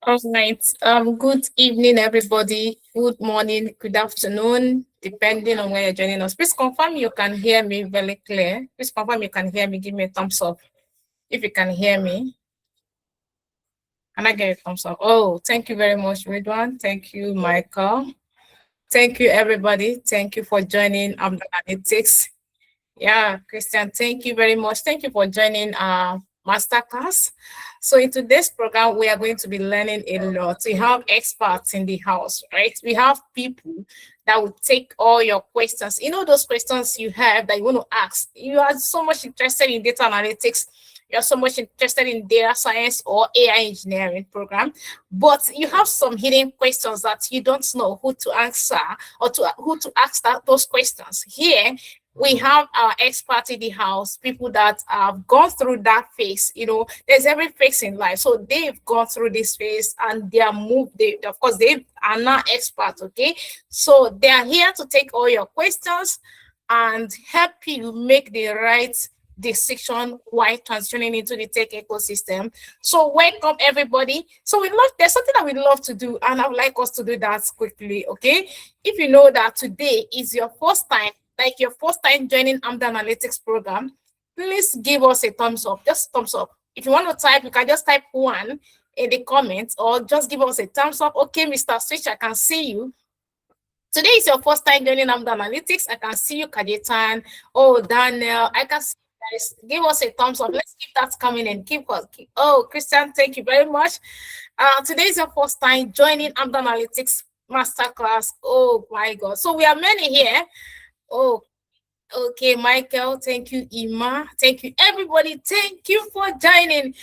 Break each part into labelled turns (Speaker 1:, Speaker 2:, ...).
Speaker 1: All right. Good evening, everybody. Good morning, good afternoon, depending on where you're joining us. Please confirm you can hear me very clear. Please confirm you can hear me. Give me a thumbs up if you can hear me. Can I get a thumbs up? Oh, thank you very much, Ridwan. Thank you, Michael. Thank you, everybody. Thank you for joining the Analytics. Yeah, Christian, thank you very much. Thank you for joining our masterclass. So in today's program, we are going to be learning a lot. We have experts in the house, right? We have people that will take all your questions. You know those questions you have that you want to ask. You are so much interested in data analytics. You're so much interested in data science or AI engineering program, but you have some hidden questions that you don't know who to answer or who to ask those questions. Here, we have our experts in the house, people that have gone through that phase. You know, there's every phase in life. So they've gone through this phase and they are moved. Of course, they are now experts, okay? So they are here to take all your questions and help you make the right decision while transitioning into the tech ecosystem. So welcome everybody. So there's something that we love to do, and I would like us to do that quickly, okay? If you know that today is your first time, like your first time joining the Analytics program, please give us a thumbs up, just thumbs up. If you want to type, you can just type 1 in the comments or just give us a thumbs up. Okay, Mr. Switch, I can see you. Today is your first time joining the Analytics. I can see you, Kajetan. Oh, Daniel, I can see you guys. Give us a thumbs up. Let's keep that coming and keep. Oh, Christian, thank you very much. Today is your first time joining the Analytics masterclass. Oh my God. So we are many here. Oh, okay, Michael. Thank you, Ima. Thank you, everybody. Thank you for joining.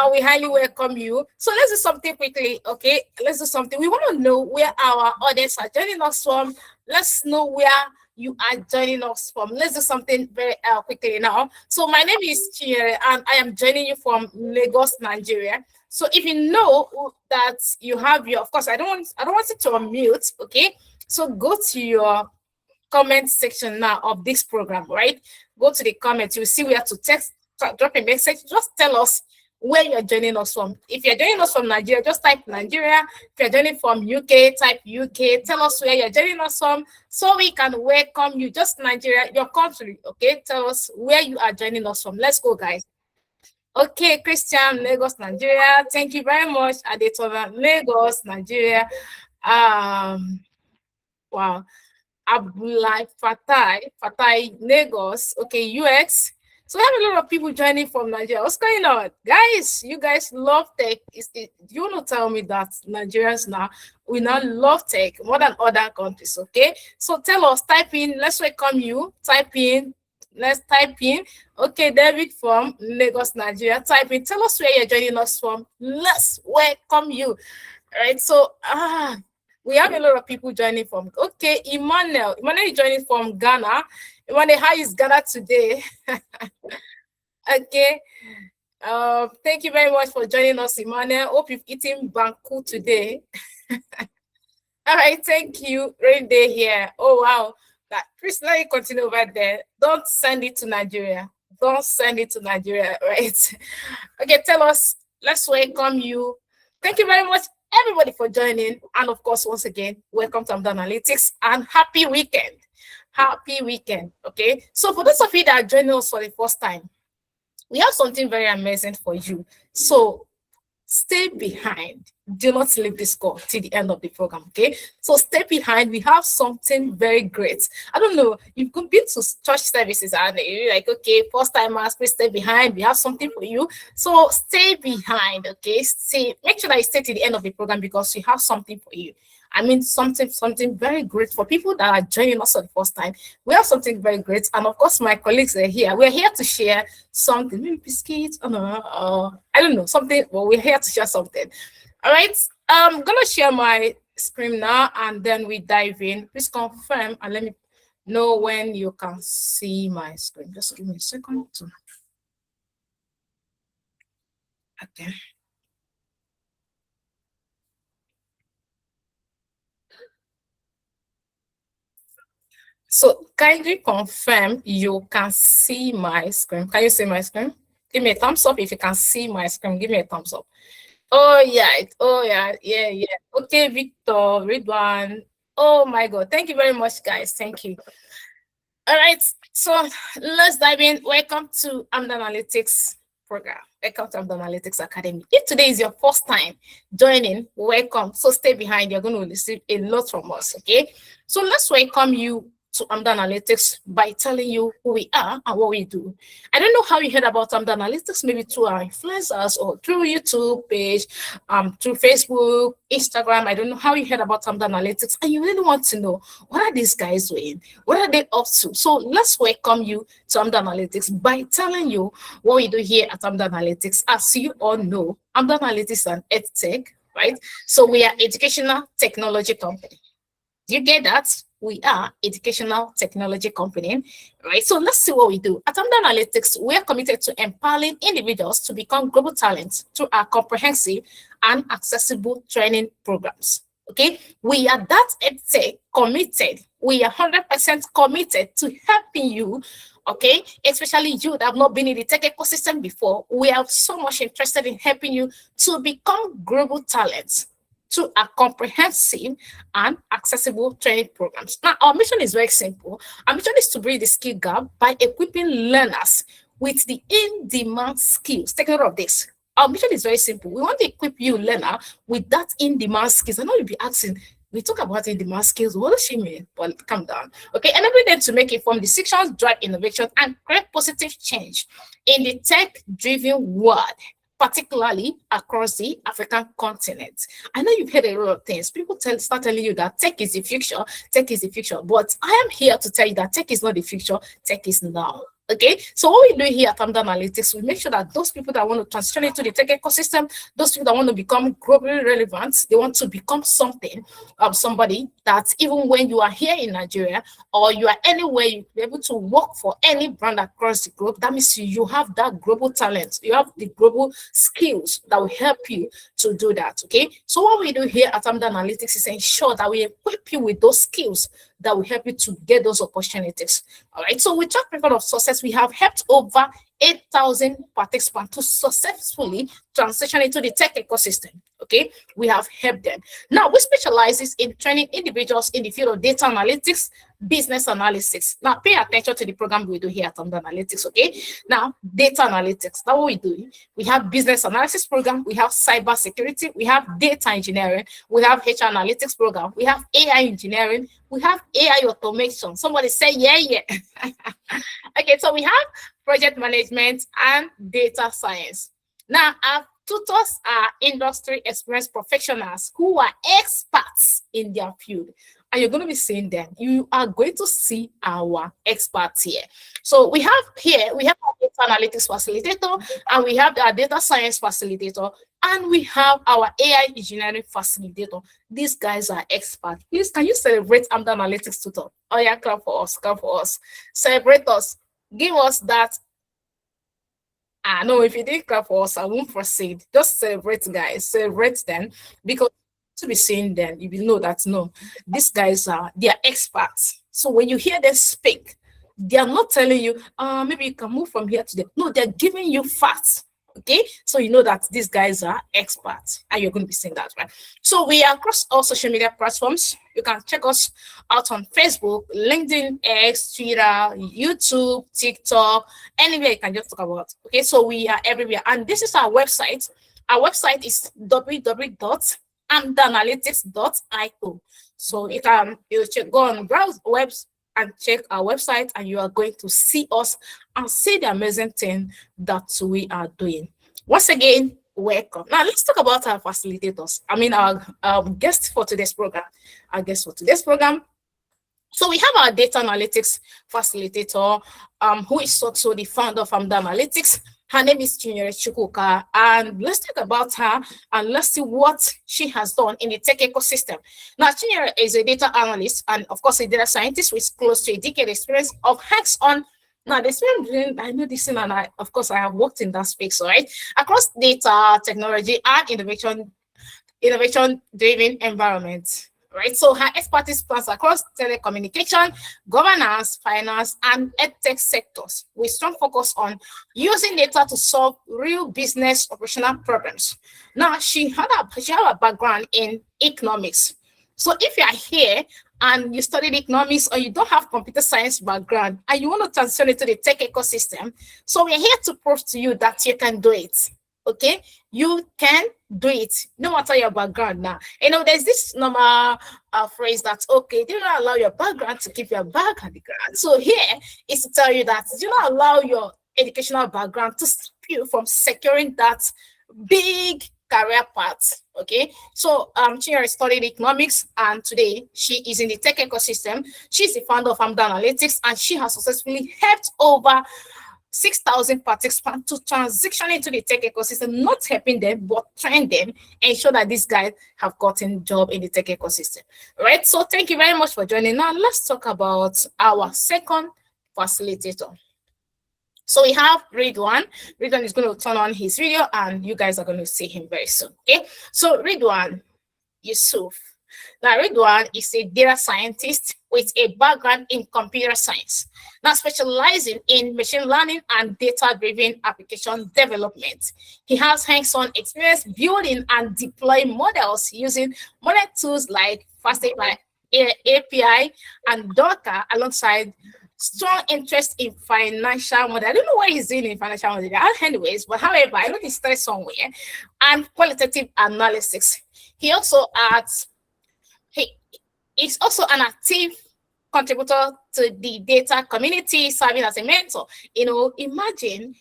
Speaker 1: We highly welcome you. So let's do something quickly, okay? Let's do something. We want to know where our audience are joining us from. Let's know where you are joining us from. Let's do something very quickly now. So my name is Chinyere, and I am joining you from Lagos, Nigeria. So if you know that you have your, of course, I don't want it to unmute, okay? So go to your comment section now of this program, right? Go to the comments, you'll see where to text, drop a message, just tell us where you're joining us from. If you're joining us from Nigeria, just type Nigeria. If you're joining from UK, type UK. Tell us where you're joining us from so we can welcome you. Just Nigeria, your country, okay? Tell us where you are joining us from. Let's go, guys. Okay, Christian, Lagos, Nigeria. Thank you very much. Adetona, Lagos, Nigeria. Wow. Abdullah Fatai, Lagos, okay, UX. So we have a lot of people joining from Nigeria. What's going on? Guys, you guys love tech. You want to tell me that Nigerians now, we now love tech more than other countries, okay? So tell us, type in, let's welcome you. Type in, let's type in. Okay, David from Lagos, Nigeria. Type in, tell us where you're joining us from. Let's welcome you. All right, so, we have a lot of people joining from. Okay, Emmanuel is joining from Ghana. Emmanuel, how is Ghana today? Okay. Thank you very much for joining us, Emmanuel. Hope you've eaten banku today. All right, thank you. Rain day here. Oh wow. Please let me continue over there. Don't send it to Nigeria. Don't send it to Nigeria, right? Okay, tell us. Let's welcome you. Thank you very much, everybody, for joining. And of course, once again, welcome to Analytics and happy weekend. Happy weekend. Okay. So for those of you that are joining us for the first time, we have something very amazing for you. So stay behind. Do not leave this call till the end of the program, okay? So stay behind. We have something very great. I don't know, you've been to church services and you're like, okay, first timers, please stay behind. We have something for you. So stay behind, okay? Make sure that you stay till the end of the program because we have something for you. I mean, something very great for people that are joining us for the first time. We have something very great. And of course, my colleagues are here. We're here to share something, maybe biscuits, I don't know, something. Well, we're here to share something. All right. I'm going to share my screen now and then we dive in. Please confirm and let me know when you can see my screen. Just give me a second. Okay. So kindly confirm you can see my screen. Can you see my screen? Give me a thumbs up if you can see my screen. Give me a thumbs up. Oh yeah, yeah. Okay, Victor, read one. Oh my God, thank you very much, guys. Thank you. All right, so let's dive in. Welcome to Analytics program. Welcome to Analytics Academy. If today is your first time joining, welcome. So stay behind. You're going to receive a lot from us. Okay. So let's welcome you to Analytics by telling you who we are and what we do. I don't know how you heard about Analytics, maybe through our influencers or through YouTube page, through Facebook, Instagram. I don't know how you heard about Analytics, and you really want to know what are these guys doing? What are they up to? So let's welcome you to AMD Analytics by telling you what we do here at AMD Analytics. As you all know, AMD Analytics is an EdTech, right? So we are educational technology company. Do you get that? We are educational technology company, right? So let's see what we do. At AMD Analytics, we are committed to empowering individuals to become global talents through our comprehensive and accessible training programs. Okay, we are that EdTech committed. We are 100% committed to helping you. Okay, especially you that have not been in the tech ecosystem before. We are so much interested in helping you to become global talents to a comprehensive and accessible training programs. Now, our mission is very simple. Our mission is to bridge the skill gap by equipping learners with the in-demand skills. Take note of this. Our mission is very simple. We want to equip you, learner, with that in-demand skills. I know you'll be asking, we talk about in-demand skills. What does she mean? Well, calm down. Okay, enable them to make informed decisions, drive innovation, and create positive change in the tech-driven world, particularly across the African continent. I know you've heard a lot of things. People start telling you that tech is the future, but I am here to tell you that tech is not the future, tech is now. Okay, so what we do here at AMD Analytics, we make sure that those people that want to transition into the tech ecosystem, those people that want to become globally relevant, they want to become something, somebody that even when you are here in Nigeria or you are anywhere, you'll be able to work for any brand across the globe. That means you have that global talent, you have the global skills that will help you to do that. Okay, so what we do here at AMD Analytics is ensure that we equip you with those skills that will help you to get those opportunities. All right. So with track record of success, we have helped over 8,000 participants to successfully transition into the tech ecosystem. Okay, we have helped them. Now we specialize in training individuals in the field of data analytics, business analysis. Now pay attention to the program we do here at AMD Analytics. Okay, now data analytics. That's what we do. We have business analysis program. We have cyber security. We have data engineering. We have HR analytics program. We have AI engineering. We have AI automation. Somebody say yeah. Okay, so we have project management and data science. Now, our tutors are industry experienced professionals who are experts in their field. And you're going to be seeing them. You are going to see our experts here. So we have our data analytics facilitator, and we have our data science facilitator, and we have our AI engineering facilitator. These guys are experts. Please, can you celebrate AMD Analytics tutor? Oh yeah, clap for us. Celebrate us. Give us that. No, if you didn't clap for us, I won't proceed. Just celebrate, guys. Celebrate them, because to be seeing them, you will know that no, these guys they are experts. So when you hear them speak, they are not telling you, maybe you can move from here to there. No, they're giving you facts. Okay, so you know that these guys are experts, and you're going to be seeing that, right? So we are across all social media platforms. You can check us out on Facebook, LinkedIn, X, Twitter, YouTube, TikTok, anywhere you can just talk about. Okay, so we are everywhere, and this is our website. Our website is www.amdanalytics.io. So you can go on browse webs and check our website, and you are going to see us and see the amazing thing that we are doing. Once again, welcome. Now let's talk about our facilitators. I mean, our guest for today's program. So we have our data analytics facilitator, who is also the founder of AMD Analytics. Her name is Chinyere Chukwuka, and let's talk about her and let's see what she has done in the tech ecosystem. Now, Chinyere is a data analyst and, of course, a data scientist with close to a decade experience of hands-on. Now, the experience, I know this thing, and I have worked in that space, right? Across data, technology, and innovation-driven environments, right? So her expertise spans across telecommunication, governance, finance, and edtech sectors, with strong focus on using data to solve real business operational problems. Now, she had a background in economics. So if you are here and you studied economics or you don't have computer science background and you want to transition into the tech ecosystem, so we're here to prove to you that you can do it. Okay, you can do it no matter your background. Now, there's this normal phrase that, okay, do not allow your background to keep your back on the ground. So here is to tell you that do not allow your educational background to stop you from securing that big career path. Okay, so Chinyere studied economics, and today she is in the tech ecosystem. She's the founder of Analyst, and she has successfully helped over 6,000 participants to transition into the tech ecosystem, not helping them, but train them, ensure that these guys have gotten job in the tech ecosystem. All right, so thank you very much for joining. Now, let's talk about our second facilitator. So we have Ridwan. Ridwan is going to turn on his video, and you guys are going to see him very soon. Okay, so Ridwan Yusuf. Now, Ridwan is a data scientist with a background in computer science, now specializing in machine learning and data-driven application development. He has hands-on experience building and deploying models using modern tools like FastAPI and Docker, alongside strong interest in financial model. I don't know what he's doing in financial model anyways, but however, I know he's started somewhere, and qualitative analysis. He also adds is also an active contributor to the data community, serving as a mentor. Imagine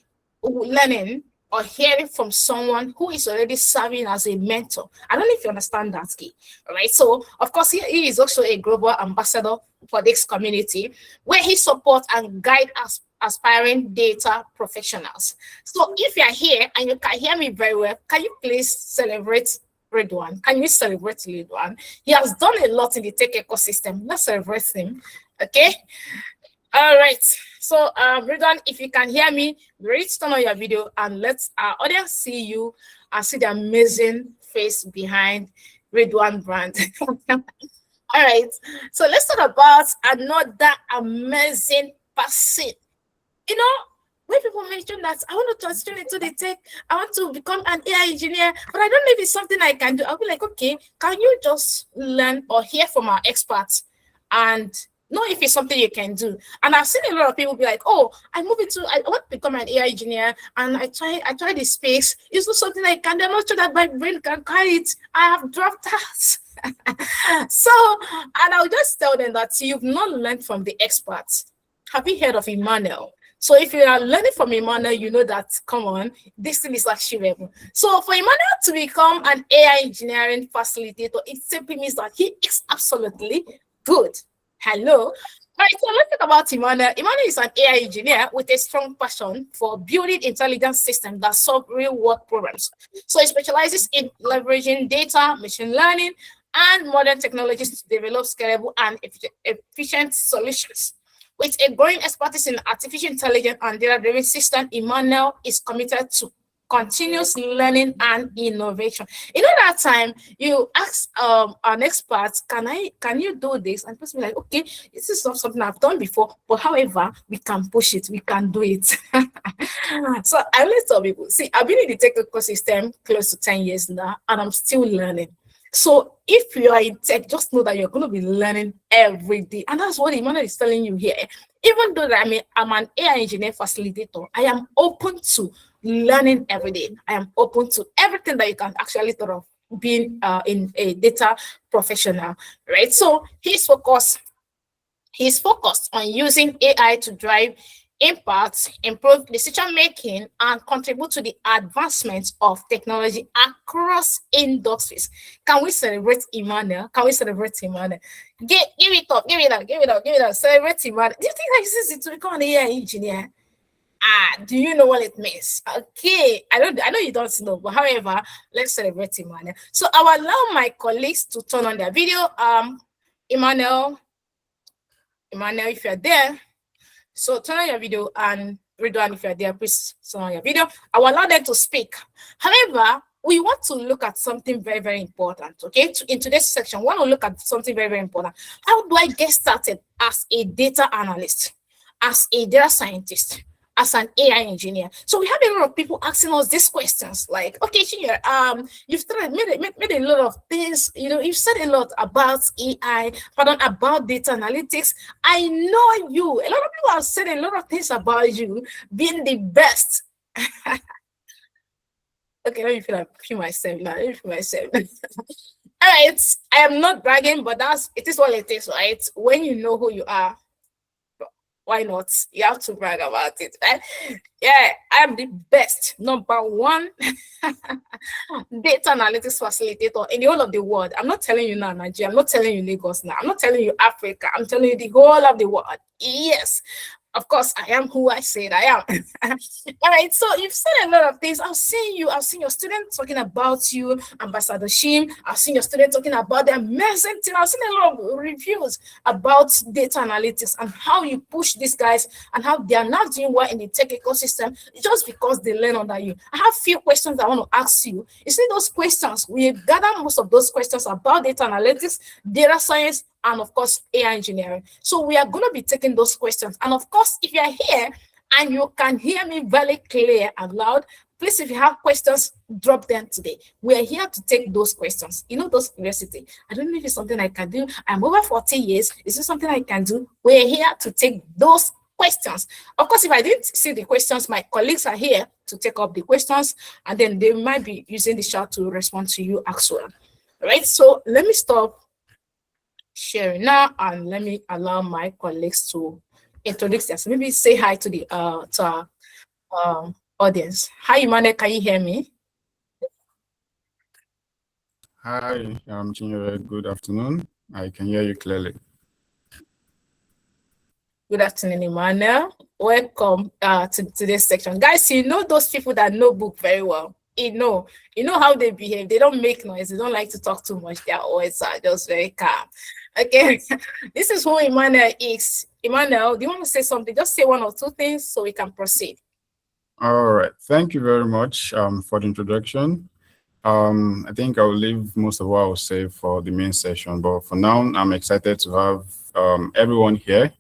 Speaker 1: learning or hearing from someone who is already serving as a mentor. I don't know if you understand that, key. All right. So, of course, he is also a global ambassador for this community, where he supports and guides aspiring data professionals. So, if you are here and you can hear me very well, can you please celebrate Ridwan? Can you celebrate Ridwan? He has done a lot in the tech ecosystem. Let's celebrate him. Okay. All right. So, Ridwan, if you can hear me, ready to turn on your video and let our audience see you and see the amazing face behind Ridwan brand. All right. So let's talk about another amazing person. When people mention that I want to transition into the tech, I want to become an AI engineer, but I don't know if it's something I can do, I'll be like, okay, can you just learn or hear from our experts and know if it's something you can do? And I've seen a lot of people be like, oh, I want to become an AI engineer, and I try the space. It's not something I can do. I'm not sure that my brain can carry it. I have dropped that. So, and I'll just tell them that you've not learned from the experts. Have you heard of Emmanuel? So if you are learning from Emmanuel, you know that, come on, this thing is achievable. So for Emmanuel to become an AI engineering facilitator, it simply means that he is absolutely good. Hello. All right, so let's talk about Emmanuel. Emmanuel is an AI engineer with a strong passion for building intelligence systems that solve real-world problems. So he specializes in leveraging data, machine learning, and modern technologies to develop scalable and efficient solutions. With a growing expertise in artificial intelligence and data-driven systems, Emmanuel is committed to continuous learning and innovation. That time you ask an expert, can you do this? And the person will be like, okay, this is not something I've done before, but however, we can push it, we can do it. So I always tell people, see, I've been in the tech ecosystem close to 10 years now, and I'm still learning. So if you are in tech, just know that you're going to be learning every day. And that's what Emmanuel is telling you here. Even though I'm an AI engineer facilitator, I am open to learning every day. I am open to everything that you can actually thought of being in a data professional, right? So he's focused on using AI to drive impact, improve decision-making, and contribute to the advancement of technology across industries. Can we celebrate Emmanuel? Can we celebrate Emmanuel? Give it up, give it up. Celebrate Emmanuel. Do you think that this is to become an AI engineer? Do you know what it means? Okay, I know you don't know, but however, let's celebrate Emmanuel. So I will allow my colleagues to turn on their video. Emmanuel, if you're there, so turn on your video, and Ridwan, if you're there, please turn on your video. I will allow them to speak. However, we want to look at something very, very important. Okay, in today's section, we want to look at something very, very important. How do I get started as a data analyst, as a data scientist, as an AI engineer? So we have a lot of people asking us these questions, like, okay, Chinyere, you've made a lot of things, you've said a lot about AI, pardon, about data analytics. I know you. A lot of people have said a lot of things about you being the best. Okay, let me feel myself now. Let me feel myself. All right, I am not bragging, but it is what it is, right? When you know who you are, why not? You have to brag about it, right? Yeah, I am the best, number one data analytics facilitator in the whole of the world. I'm not telling you now, Nigeria. I'm not telling you Lagos now. I'm not telling you Africa. I'm telling you the whole of the world. Yes, of course, I am who I said I am. All right, so you've said a lot of things. I've seen your students talking about you, Ambassador Shim. I've seen your students talking about the amazing thing. I've seen a lot of reviews about data analytics and how you push these guys and how they are not doing well in the tech ecosystem just because they learn under you. I have a few questions I want to ask you. You see those questions, we gather most of those questions about data analytics, data science, and of course, AI engineering. So we are going to be taking those questions. And of course, if you are here and you can hear me very clear and loud, please, if you have questions, drop them today. We are here to take those questions. Those curiosity. I don't know if it's something I can do. I'm over 40 years. Is this something I can do? We're here to take those questions. Of course, if I didn't see the questions, my colleagues are here to take up the questions, and then they might be using the chat to respond to you as well. All right, so let me stop sharing now, and let me allow my colleagues to introduce themselves. Maybe say hi to the our audience. Hi, Emmanuel, can you hear me?
Speaker 2: Hi, Chinyere. Good afternoon. I can hear you clearly.
Speaker 1: Good afternoon, Emmanuel. Welcome to today's section. Guys, those people that know book very well. You know how they behave. They don't make noise. They don't like to talk too much. They are always just very calm. Okay, this is who Emmanuel is. Emmanuel, do you want to say something? Just say one or two things so we can proceed.
Speaker 2: All right. Thank you very much for the introduction. I think I'll leave most of what I'll say for the main session, but for now, I'm excited to have everyone here.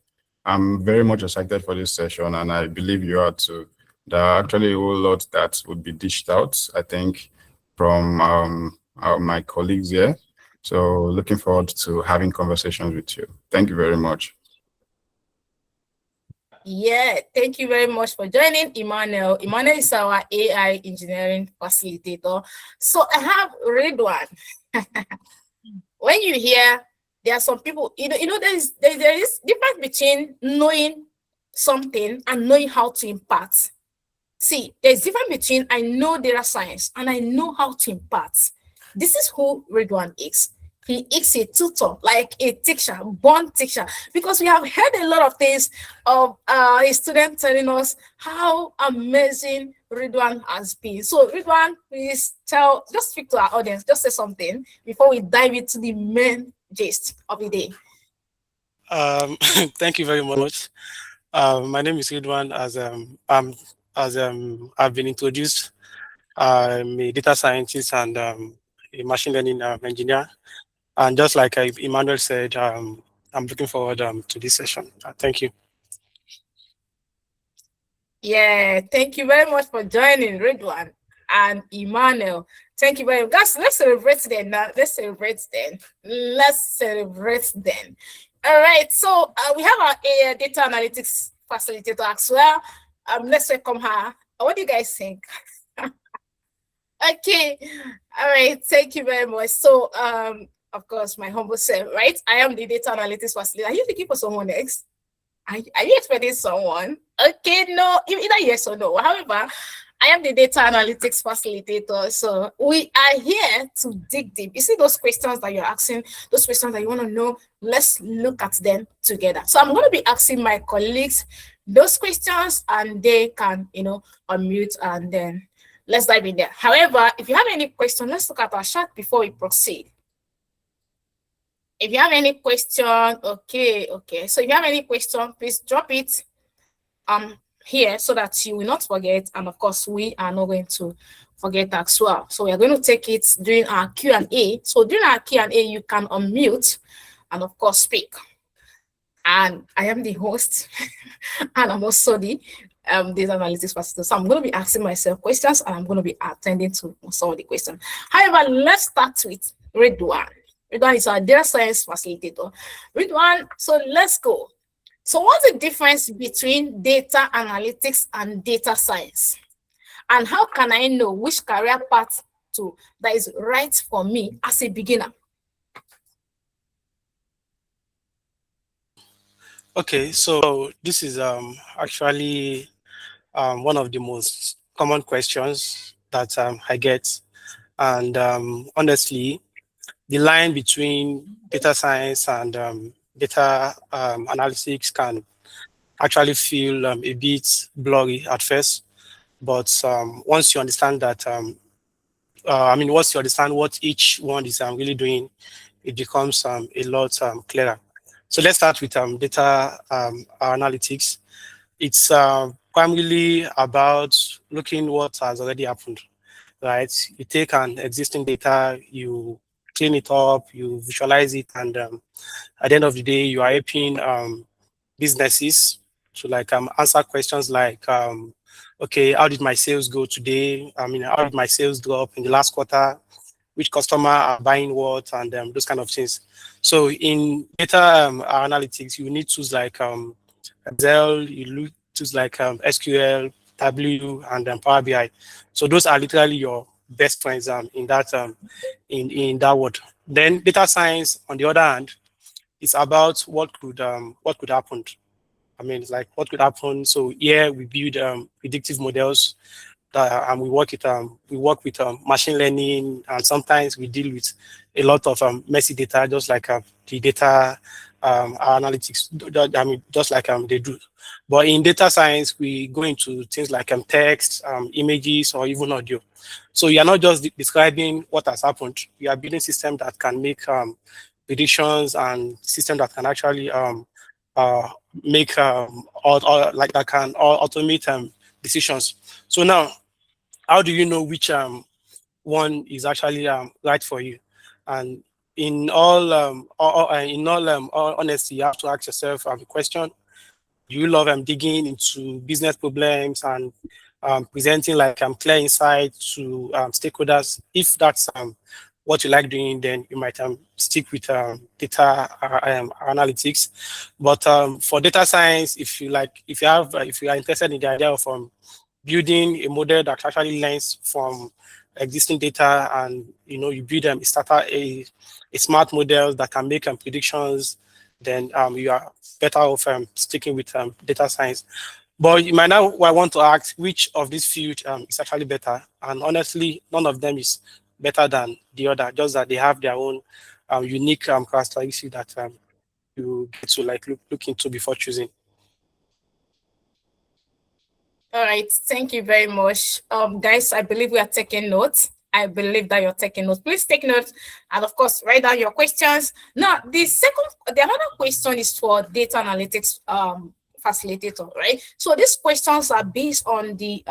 Speaker 2: I'm very much excited for this session, and I believe you are too. There are actually a whole lot that would be dished out, I think, from my colleagues here. So looking forward to having conversations with you. Thank you very much.
Speaker 1: Yeah, thank you very much for joining, Emmanuel. Emmanuel is our AI engineering facilitator. So I have Ridwan. When you hear, there are some people, there is difference between knowing something and knowing how to impart. See, there's difference between I know data science and I know how to impart. This is who Ridwan is. He is a tutor, like a teacher, born teacher, because we have heard a lot of things of his students telling us how amazing Ridwan has been. So Ridwan, please just speak to our audience, just say something before we dive into the main gist of the day.
Speaker 3: Thank you very much. My name is Ridwan. As I've been introduced, I'm a data scientist and a machine learning engineer. And just like Emmanuel said, I'm looking forward to this session. Thank you.
Speaker 1: Yeah, thank you very much for joining, Ridwan and Emmanuel. Thank you very much. Guys, let's celebrate then. Let's celebrate then. All right, so we have our data analytics facilitator as well. Let's welcome her. What do you guys think? Okay, all right, thank you very much. So, of course, my humble self, right? I am the data analytics facilitator. Are you looking for someone else? Are you expecting someone? Okay, no, either yes or no. However, I am the data analytics facilitator. So we are here to dig deep. You see those questions that you're asking, those questions that you want to know, let's look at them together. So I'm going to be asking my colleagues those questions and they can, unmute and then let's dive in there. However, if you have any question, let's look at our chat before we proceed. If you have any question, okay. So if you have any question, please drop it. here so that you will not forget, and of course we are not going to forget as well. So we are going to take it during our Q&A. So during our Q&A, you can unmute and of course speak. And I am the host, and I'm also the data analytics facilitator. So I'm going to be asking myself questions, and I'm going to be attending to some of the questions. However, let's start with Ridwan. Ridwan is our data science facilitator. Ridwan, so let's go. So what's the difference between data analytics and data science? And how can I know which career path that is right for me as a beginner?
Speaker 3: Okay, so this is actually one of the most common questions that I get. And honestly, the line between data science and data analytics can actually feel a bit blurry at first. But once you understand that, once you understand what each one is really doing, it becomes a lot clearer. So let's start with data analytics. It's primarily about looking what has already happened, right? You take an existing data, you clean it up, you visualize it, and at the end of the day, you are helping businesses to like answer questions like, okay, how did my sales go today? How did my sales drop in the last quarter? Which customer are buying what, and those kind of things. So in data analytics, you need tools like Excel, you tools like SQL, W, and Power BI. So those are literally your best friends in that word. Then data science, on the other hand, is about what could happen. It's like what could happen. So here we build predictive models and we work with machine learning, and sometimes we deal with a lot of messy data, just like the data analytics. Just like they do. But in data science, we go into things like text, images, or even audio. So you are not just describing what has happened. You are building systems that can make predictions, and systems that can actually make or like that can automate decisions. So now, how do you know which one is actually right for you? And in all honesty, you have to ask yourself the question: do you love digging into business problems and presenting like clear insight to stakeholders? If that's what you like doing, then you might stick with data analytics. But for data science, if you are interested in the idea of building a model that actually learns from existing data, and you build a smart model that can make predictions, then you are better off sticking with data science. But you might now want to ask which of these fields is actually better. And honestly, none of them is better than the other, just that they have their own unique characteristics that you get to like look into before choosing.
Speaker 1: All right, thank you very much. Guys, I believe we are taking notes. I believe that you're taking notes. Please take notes, and of course, write down your questions. Now, the another question is for data analytics facilitator, right? So these questions are based on the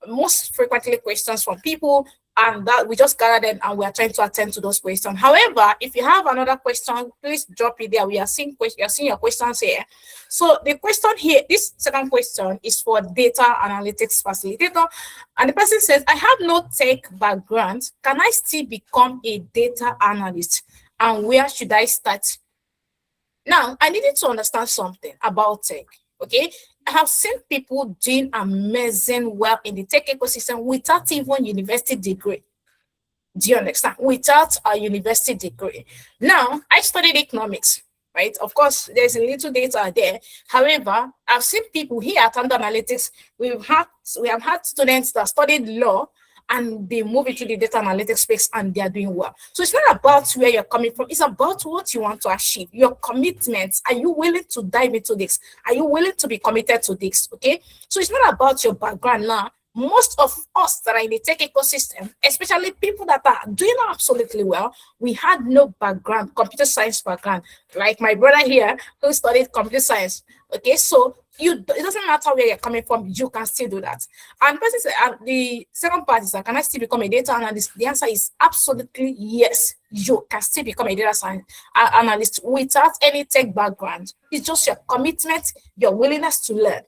Speaker 1: most frequently questions from people, and that we just gathered them and we are trying to attend to those questions. However, if you have another question, please drop it there. We are seeing your questions here. So the question here, this second question is for data analytics facilitator. And the person says, I have no tech background. Can I still become a data analyst? And where should I start? Now, I needed to understand something about tech, okay? I have seen people doing amazing well in the tech ecosystem without even university degree. Do you understand? Without a university degree. Now, I studied economics, right? Of course, there's a little data there. However, I've seen people here at Under Analytics, we have had students that studied law and they move into the data analytics space and they are doing well. So it's not about where you're coming from. It's about what you want to achieve, your commitments. Are you willing to dive into this? Are you willing to be committed to this? Okay. So it's not about your background now. Most of us that are in the tech ecosystem, especially people that are doing absolutely well, we had no background, computer science background, like my brother here who studied computer science. Okay, so it doesn't matter where you're coming from, you can still do that. And person said, the second part is that, can I still become a data analyst? The answer is absolutely yes. You can still become a data science analyst without any tech background. It's just your commitment, your willingness to learn.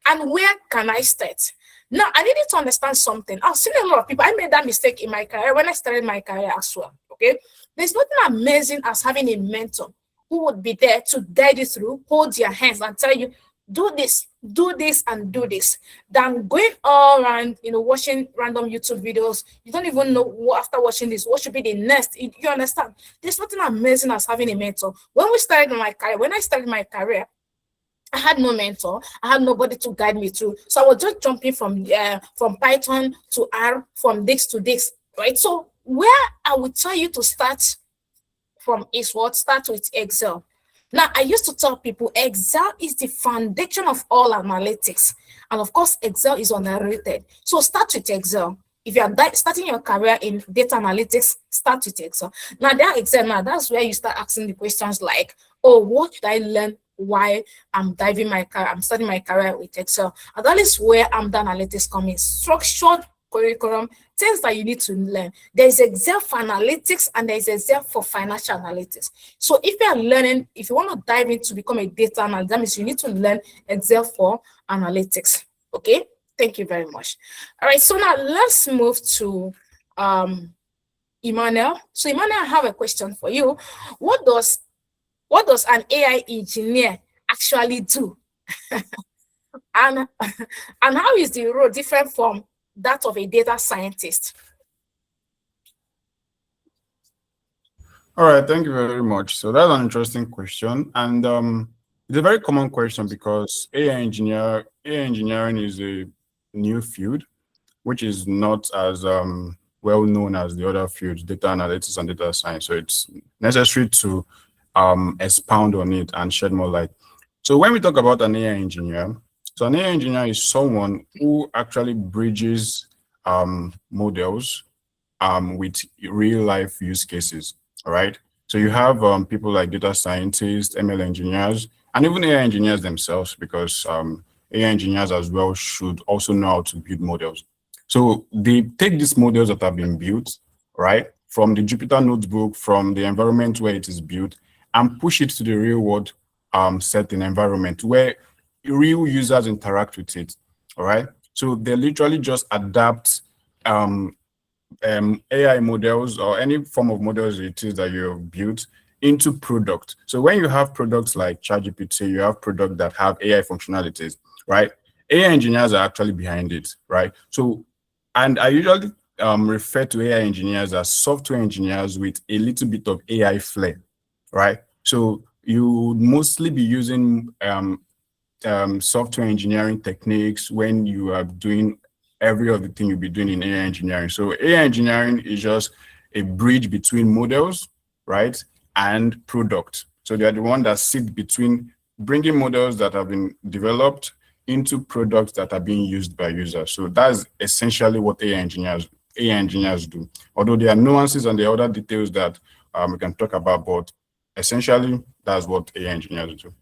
Speaker 1: And where can I start? Now, I needed to understand something. I've seen a lot of people. I made that mistake in my career when I started my career as well. Okay, there's nothing amazing as having a mentor who would be there to guide you through, hold your hands, and tell you, do this, and do this, than going all around, watching random YouTube videos. You don't even know what, after watching this, what should be the next. You understand? There's nothing amazing as having a mentor. When I started my career, I had no mentor. I had nobody to guide me through. So I was just jumping from Python to R, from this to this, right? So where I would tell you to start from is what? Start with Excel. Now, I used to tell people Excel is the foundation of all analytics. And of course, Excel is underrated. So start with Excel. If you are starting your career in data analytics, start with Excel. Now, that's where you start asking the questions like, oh, what should I learn while I'm starting my career with Excel? And that is where the analytics come in. Structured curriculum, things that you need to learn. There's Excel for analytics and there's Excel for financial analytics. So if you want to dive into become a data analyst, that means you need to learn Excel for analytics. Okay, thank you very much. All right, so now let's move to Emmanuel. So Emmanuel, I have a question for you. What does an AI engineer actually do? and how is the role different from that of a data scientist?
Speaker 2: All right, thank you very much. So that's an interesting question, and it's a very common question because AI engineering is a new field, which is not as well known as the other fields, data analytics and data science. So it's necessary to expound on it and shed more light. So when we talk about an AI engineer, so an AI engineer is someone who actually bridges models with real life use cases. All right. So you have people like data scientists, ML engineers, and even AI engineers themselves, because AI engineers as well should also know how to build models. So they take these models that have been built, right, from the Jupyter notebook, from the environment where it is built, and push it to the real world setting environment where real users interact with it. All right. So they literally just adapt AI models or any form of models it is that you have built into product. So when you have products like ChatGPT, you have products that have AI functionalities, right? AI engineers are actually behind it, right? So, and I usually refer to AI engineers as software engineers with a little bit of AI flair, right? So you would mostly be using software engineering techniques when you are doing every other thing you'll be doing in AI engineering. So AI engineering is just a bridge between models, right, and product. So they are the one that sit between bringing models that have been developed into products that are being used by users. So that's essentially what AI engineers do. Although there are nuances and there are other details that we can talk about, but essentially that's what AI engineers do.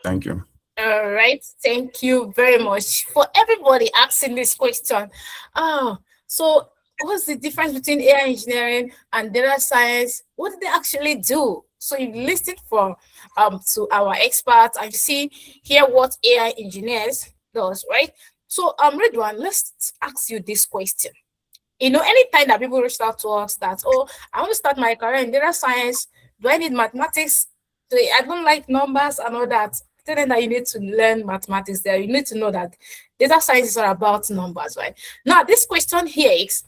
Speaker 2: Thank you.
Speaker 1: All right, thank you very much for everybody asking this question. So what's the difference between AI engineering and data science? What do they actually do? So you listened from to our experts and hear what AI engineers does, right? So Ridwan, let's ask you this question. Anytime that people reach out to us that, oh, I want to start my career in data science, do I need mathematics? I don't like numbers and all that. Tell them that you need to learn mathematics there. You need to know that data science is all about numbers, right? Now, this question here is,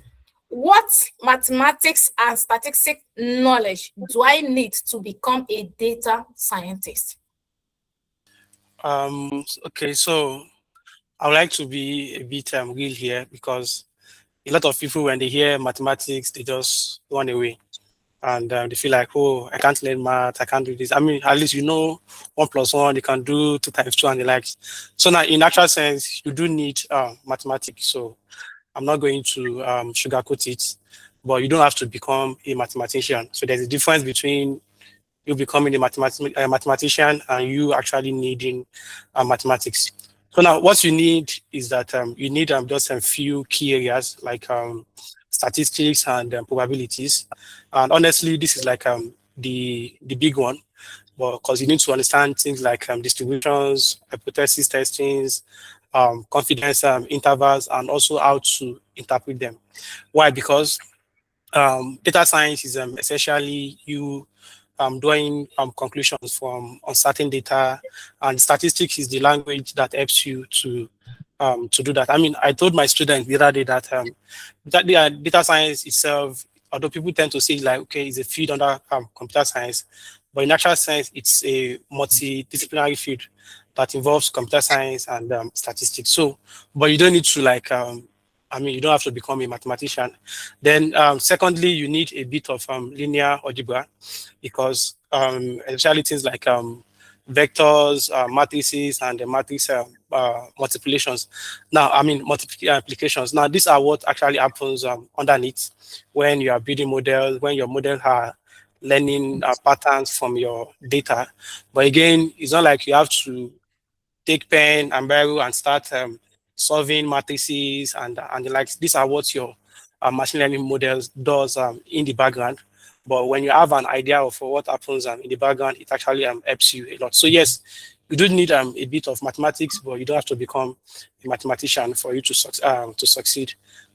Speaker 1: what mathematics and statistics knowledge do I need to become a data scientist?
Speaker 3: Okay, so I would like to be a bit real here, because a lot of people, when they hear mathematics, they just run away. And they feel like, oh, I can't learn math, I can't do this. I mean, at least 1 + 1, you can do 2 × 2 and the likes. So now, in actual sense, you do need mathematics. So I'm not going to sugarcoat it, but you don't have to become a mathematician. So there's a difference between you becoming a mathematician and you actually needing mathematics. So now what you need is that you need just a few key areas like statistics and probabilities. And honestly, this is like the big one, but because you need to understand things like distributions, hypothesis testings, confidence intervals, and also how to interpret them. Why? Because data science is essentially you drawing conclusions from uncertain data, and statistics is the language that helps you to do that. I mean, I told my students the other day that data science itself, although people tend to say like, okay, it's a field under computer science, but in actual sense, it's a multidisciplinary field that involves computer science and statistics. So, but you don't need to like, I mean, you don't have to become a mathematician. Then, secondly, you need a bit of linear algebra because especially things like vectors, matrices, and the matrix multiplications. Now, I mean, multiplications. Now, these are what actually happens underneath when you are building models, when your models are learning patterns from your data. But again, it's not like you have to take pen and biro and start solving matrices and the likes. These are what your machine learning models does in the background. But when you have an idea of what happens in the background, it actually helps you a lot. So yes, you do need a bit of mathematics, but you don't have to become a mathematician for you to succeed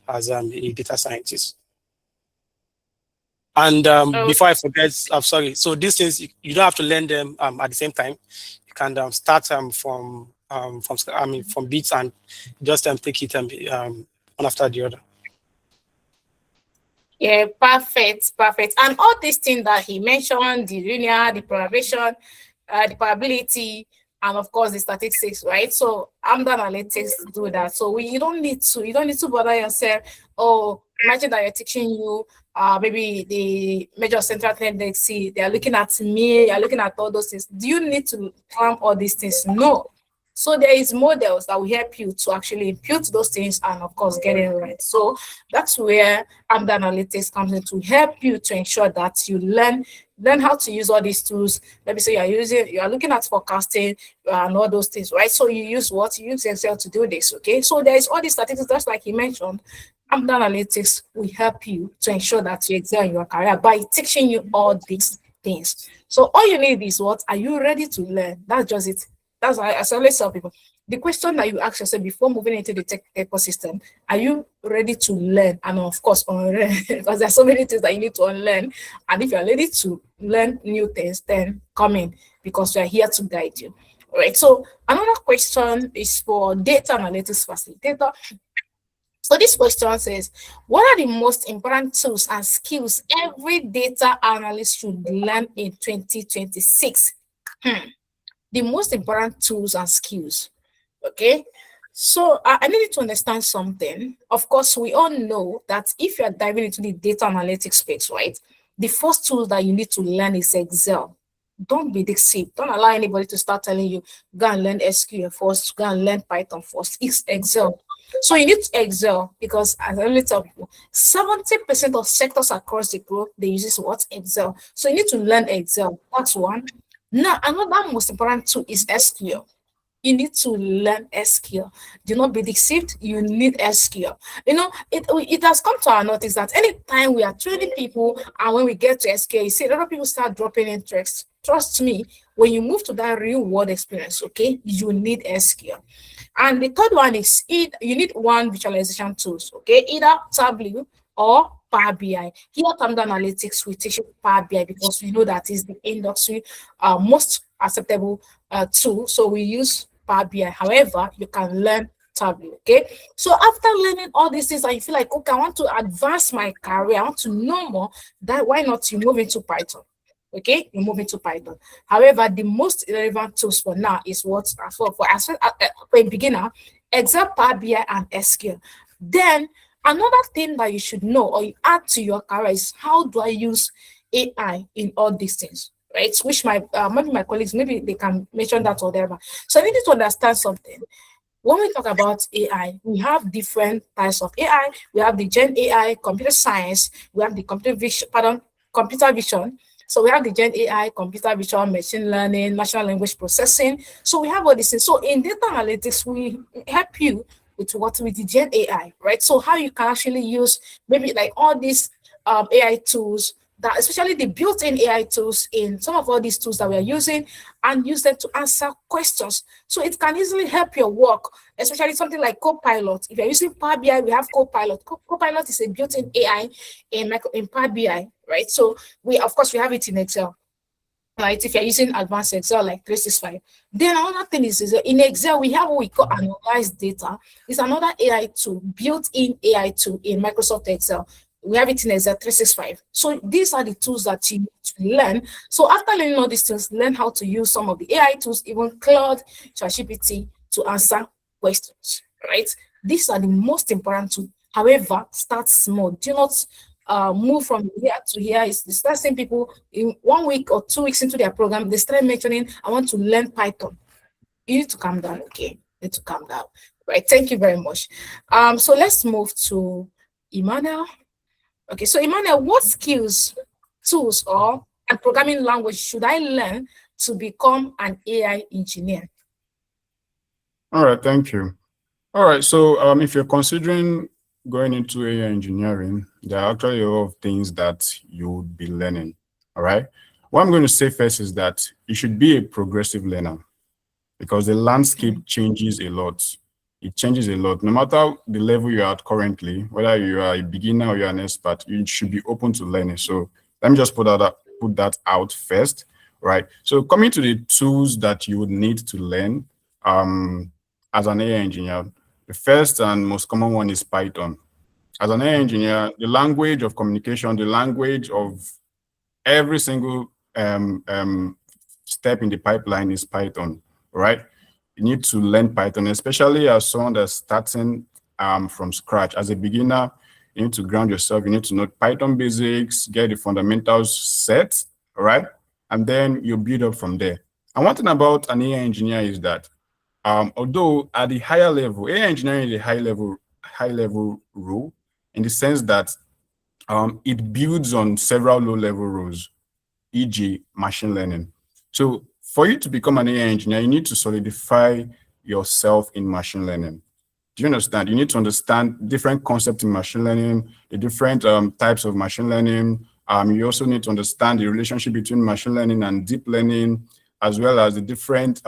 Speaker 3: as a data scientist. And before I forget, I'm sorry. So these things you don't have to learn them at the same time. You can start from bits and just take it one after the other.
Speaker 1: Yeah, perfect. And all these things that he mentioned, the linear, the probability, the probability, and of course the statistics, right? So Amda Analytics do that. So you don't need to bother yourself. Oh, imagine that you're teaching you maybe the major central tendency. They are looking at me, you're looking at all those things. Do you need to cram all these things? No. So there is models that will help you to actually impute those things and of course get it right. So that's where Amda Analytics comes in to help you to ensure that you learn how to use all these tools. Let me say you are looking at forecasting and all those things, right? So you use what? You use Excel to do this, okay? So there is all these statistics, just like you mentioned. Amda Analytics will help you to ensure that you excel in your career by teaching you all these things. So all you need is what? Are you ready to learn? That's just it. That's why I always tell people, the question that you ask yourself before moving into the tech ecosystem, are you ready to learn? And of course, unlearn, because there's so many things that you need to unlearn. And if you're ready to learn new things, then come in, because we are here to guide you. All right. So another question is for data analytics facilitator. So this question says, what are the most important tools and skills every data analyst should learn in 2026? The most important tools and skills. Okay, so I needed to understand something. Of course, we all know that if you're diving into the data analytics space, right, the first tool that you need to learn is Excel. Don't be deceived. Don't allow anybody to start telling you, go and learn SQL first, go and learn Python first. It's Excel. So you need Excel because, as I already tell people, 70% of sectors across the globe, they use what? Excel. So you need to learn Excel. That's one. Now, another most important tool is SQL. You need to learn SQL. Do not be deceived. You need SQL. You know, it has come to our notice that anytime we are training people and when we get to SQL, you see a lot of people start dropping interest. Trust me, when you move to that real world experience, okay, you need SQL. And the third one is you need one visualization tools, okay, either Tableau or Power BI. Here at Amda Analytics, we teach Power BI because we know that is the industry most acceptable tool. So we use Power BI. However, you can learn Tableau. Okay. So after learning all these things, and you feel like, okay, I want to advance my career, I want to know more. That why not you move into Python? Okay, you move into Python. However, the most relevant tools for now is what for a beginner, Excel, Power BI, and SQL. Then another thing that you should know or you add to your career is how do I use AI in all these things, right? Which maybe my colleagues, maybe they can mention that or whatever. So I need to understand something. When we talk about AI, we have different types of AI. We have the Gen AI, computer science, we have the computer vision, So we have the Gen AI, computer vision, machine learning, natural language processing. So we have all these things. So in data analytics, we help you with what with the Gen AI, right? So how you can actually use maybe like all these AI tools, that especially the built-in AI tools in some of all these tools that we are using, and use them to answer questions. So it can easily help your work, especially something like Copilot. If you're using Power BI, we have Copilot. Copilot is a built-in AI in Power BI, right? So we, of course, we have it in Excel. Right, if you're using advanced Excel like 365. Then another thing is in Excel, we have what we call analyzed data. It's another AI tool, built-in AI tool in Microsoft Excel. We have it in Excel 365. So these are the tools that you need to learn. So after learning all these things, learn how to use some of the AI tools, even Claude, ChatGPT, to answer questions, right? These are the most important tools. However, start small. Do not move from here to here. It's start seeing people in 1 week or 2 weeks into their program, they start mentioning, I want to learn Python. You need to calm down, okay? You need to calm down. Right. Thank you very much. So let's move to Emmanuel. Okay, so Emmanuel, what skills, tools, or and programming language should I learn to become an AI engineer?
Speaker 2: All right, thank you. All right, so if you're considering going into AI engineering, there are actually a lot of things that you would be learning. All right. What I'm going to say first is that you should be a progressive learner, because the landscape changes a lot. It changes a lot. No matter the level you're at currently, whether you are a beginner or you're an expert, you should be open to learning. So let me just put that out first, right? So coming to the tools that you would need to learn as an AI engineer, the first and most common one is Python. As an AI engineer, the language of communication, the language of every single step in the pipeline is Python, right? You need to learn Python, especially as someone that's starting from scratch. As a beginner, you need to ground yourself. You need to know Python basics, get the fundamentals set, all right? And then you build up from there. And one thing about an AI engineer is that although at the higher level, AI engineering is a high level role in the sense that it builds on several low-level roles, e.g. machine learning. So for you to become an AI engineer, you need to solidify yourself in machine learning. Do you understand? You need to understand different concepts in machine learning, the different types of machine learning. You also need to understand the relationship between machine learning and deep learning, as well as the different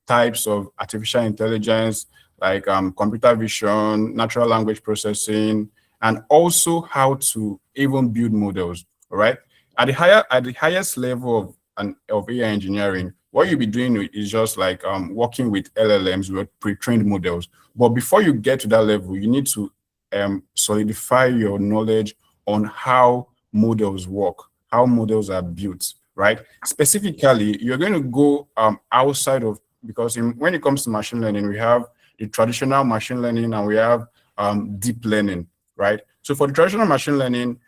Speaker 2: types of artificial intelligence, like computer vision, natural language processing, and also how to even build models, all right? At the highest level of AI engineering, what you'll be doing is just like working with LLMs, with pre-trained models. But before you get to that level, you need to solidify your knowledge on how models work, how models are built, right? Specifically, you're going to go outside of, because when it comes to machine learning, we have the traditional machine learning and we have deep learning, right? So for the traditional machine learning,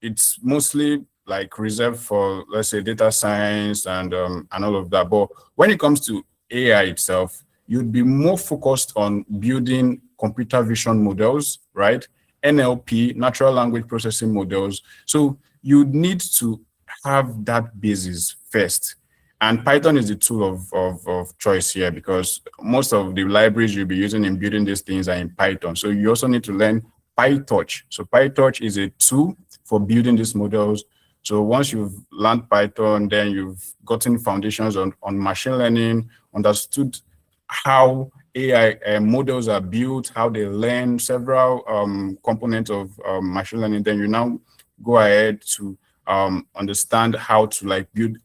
Speaker 2: it's mostly like reserved for, let's say, data science and all of that. But when it comes to AI itself, you'd be more focused on building computer vision models, right? NLP, natural language processing models. So you need to have that basis first. And Python is the tool of choice here, because most of the libraries you'll be using in building these things are in Python. So you also need to learn PyTorch. So PyTorch is a tool for building these models. So once you've learned Python, then you've gotten foundations on machine learning, understood how AI models are built, how they learn several components of machine learning, then you now go ahead to understand how to like build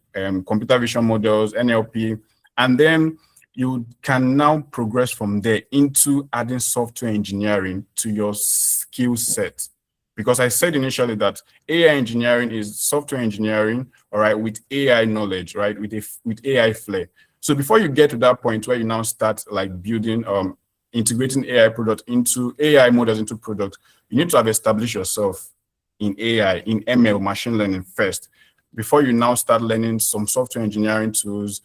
Speaker 2: computer vision models, NLP, and then you can now progress from there into adding software engineering to your skill set. Because I said initially that AI engineering is software engineering, all right, with AI knowledge, right, with AI flair. So before you get to that point where you now start like building, integrating AI product into AI models into product, you need to have established yourself in AI, in ML, machine learning first, before you now start learning some software engineering tools,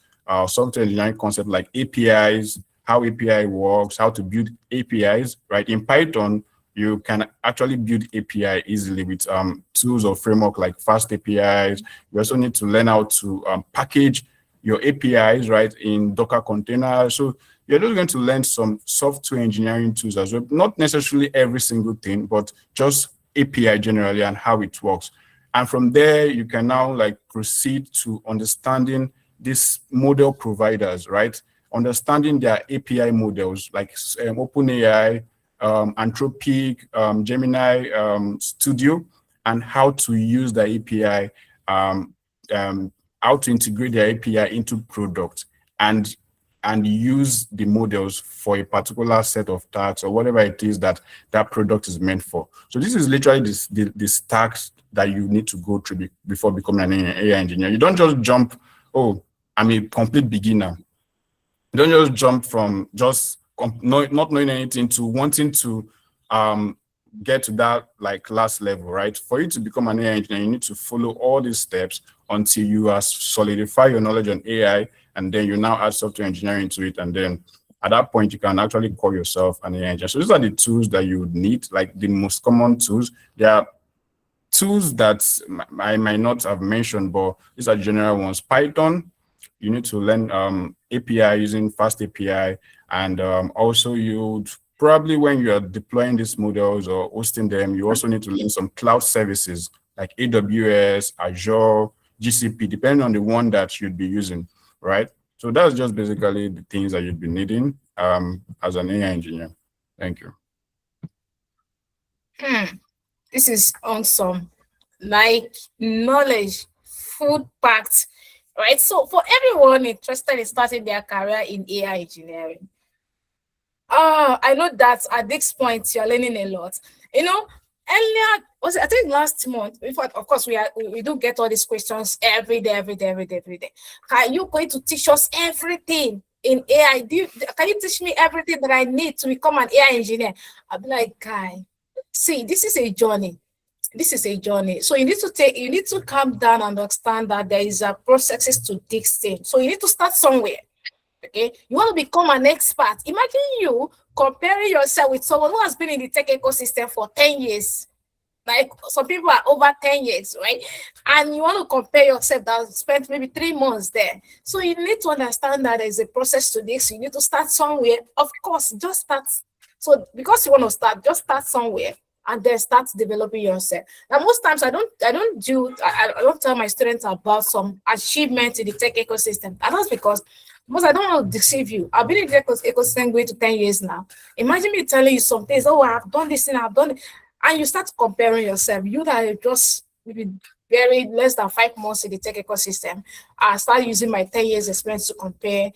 Speaker 2: software engineering concept like APIs, how API works, how to build APIs, right? In Python, you can actually build API easily with tools or framework like fast APIs. You also need to learn how to package your APIs, right, in Docker containers. So you're just going to learn some software engineering tools as well. Not necessarily every single thing, but just API generally and how it works. And from there, you can now like proceed to understanding these model providers, right? Understanding their API models like OpenAI, Anthropic, Gemini Studio, and how to use the API, how to integrate the API into product and use the models for a particular set of tasks or whatever it is that that product is meant for. So this is literally the stacks that you need to go through before becoming an AI engineer. You don't just jump, oh, I'm a complete beginner. You don't just jump from just not knowing anything to wanting to get to that like last level, right? For you to become an AI engineer, you need to follow all these steps until you solidify your knowledge on AI, and then you now add software engineering to it, and then at that point you can actually call yourself an AI engineer. So these are the tools that you would need, like the most common tools. There are tools that I might not have mentioned, but these are general ones. Python, you need to learn API using fast API, and also you'd probably when you're deploying these models or hosting them, you also need to learn some cloud services like AWS, Azure, GCP, depending on the one that you'd be using, right? So that's just basically the things that you'd be needing as an AI engineer. Thank you.
Speaker 1: This is awesome. Like knowledge, food packed, right? So for everyone interested in starting their career in AI engineering, I know that at this point you're learning a lot. You know, earlier I think last month, before, of course, we do get all these questions every day. Are you going to teach us everything in AI? Can you teach me everything that I need to become an AI engineer? I'll be like, guy, see, this is a journey. So you need to calm down and understand that there is a processes to this thing. So you need to start somewhere. Okay, you want to become an expert. Imagine you comparing yourself with someone who has been in the tech ecosystem for 10 years. Like some people are over 10 years, right? And you want to compare yourself that spent maybe 3 months there. So you need to understand that there's a process to this. You need to start somewhere. Of course, just start. So because you want to start, just start somewhere and then start developing yourself. Now, most times I don't tell my students about some achievements in the tech ecosystem. And that's because I don't want to deceive you. I've been in the ecosystem going to 10 years now. Imagine me telling you some things. Oh, I've done this and I've done it. And you start comparing yourself. You that are just maybe very less than 5 months in the tech ecosystem. I start using my 10 years experience to compare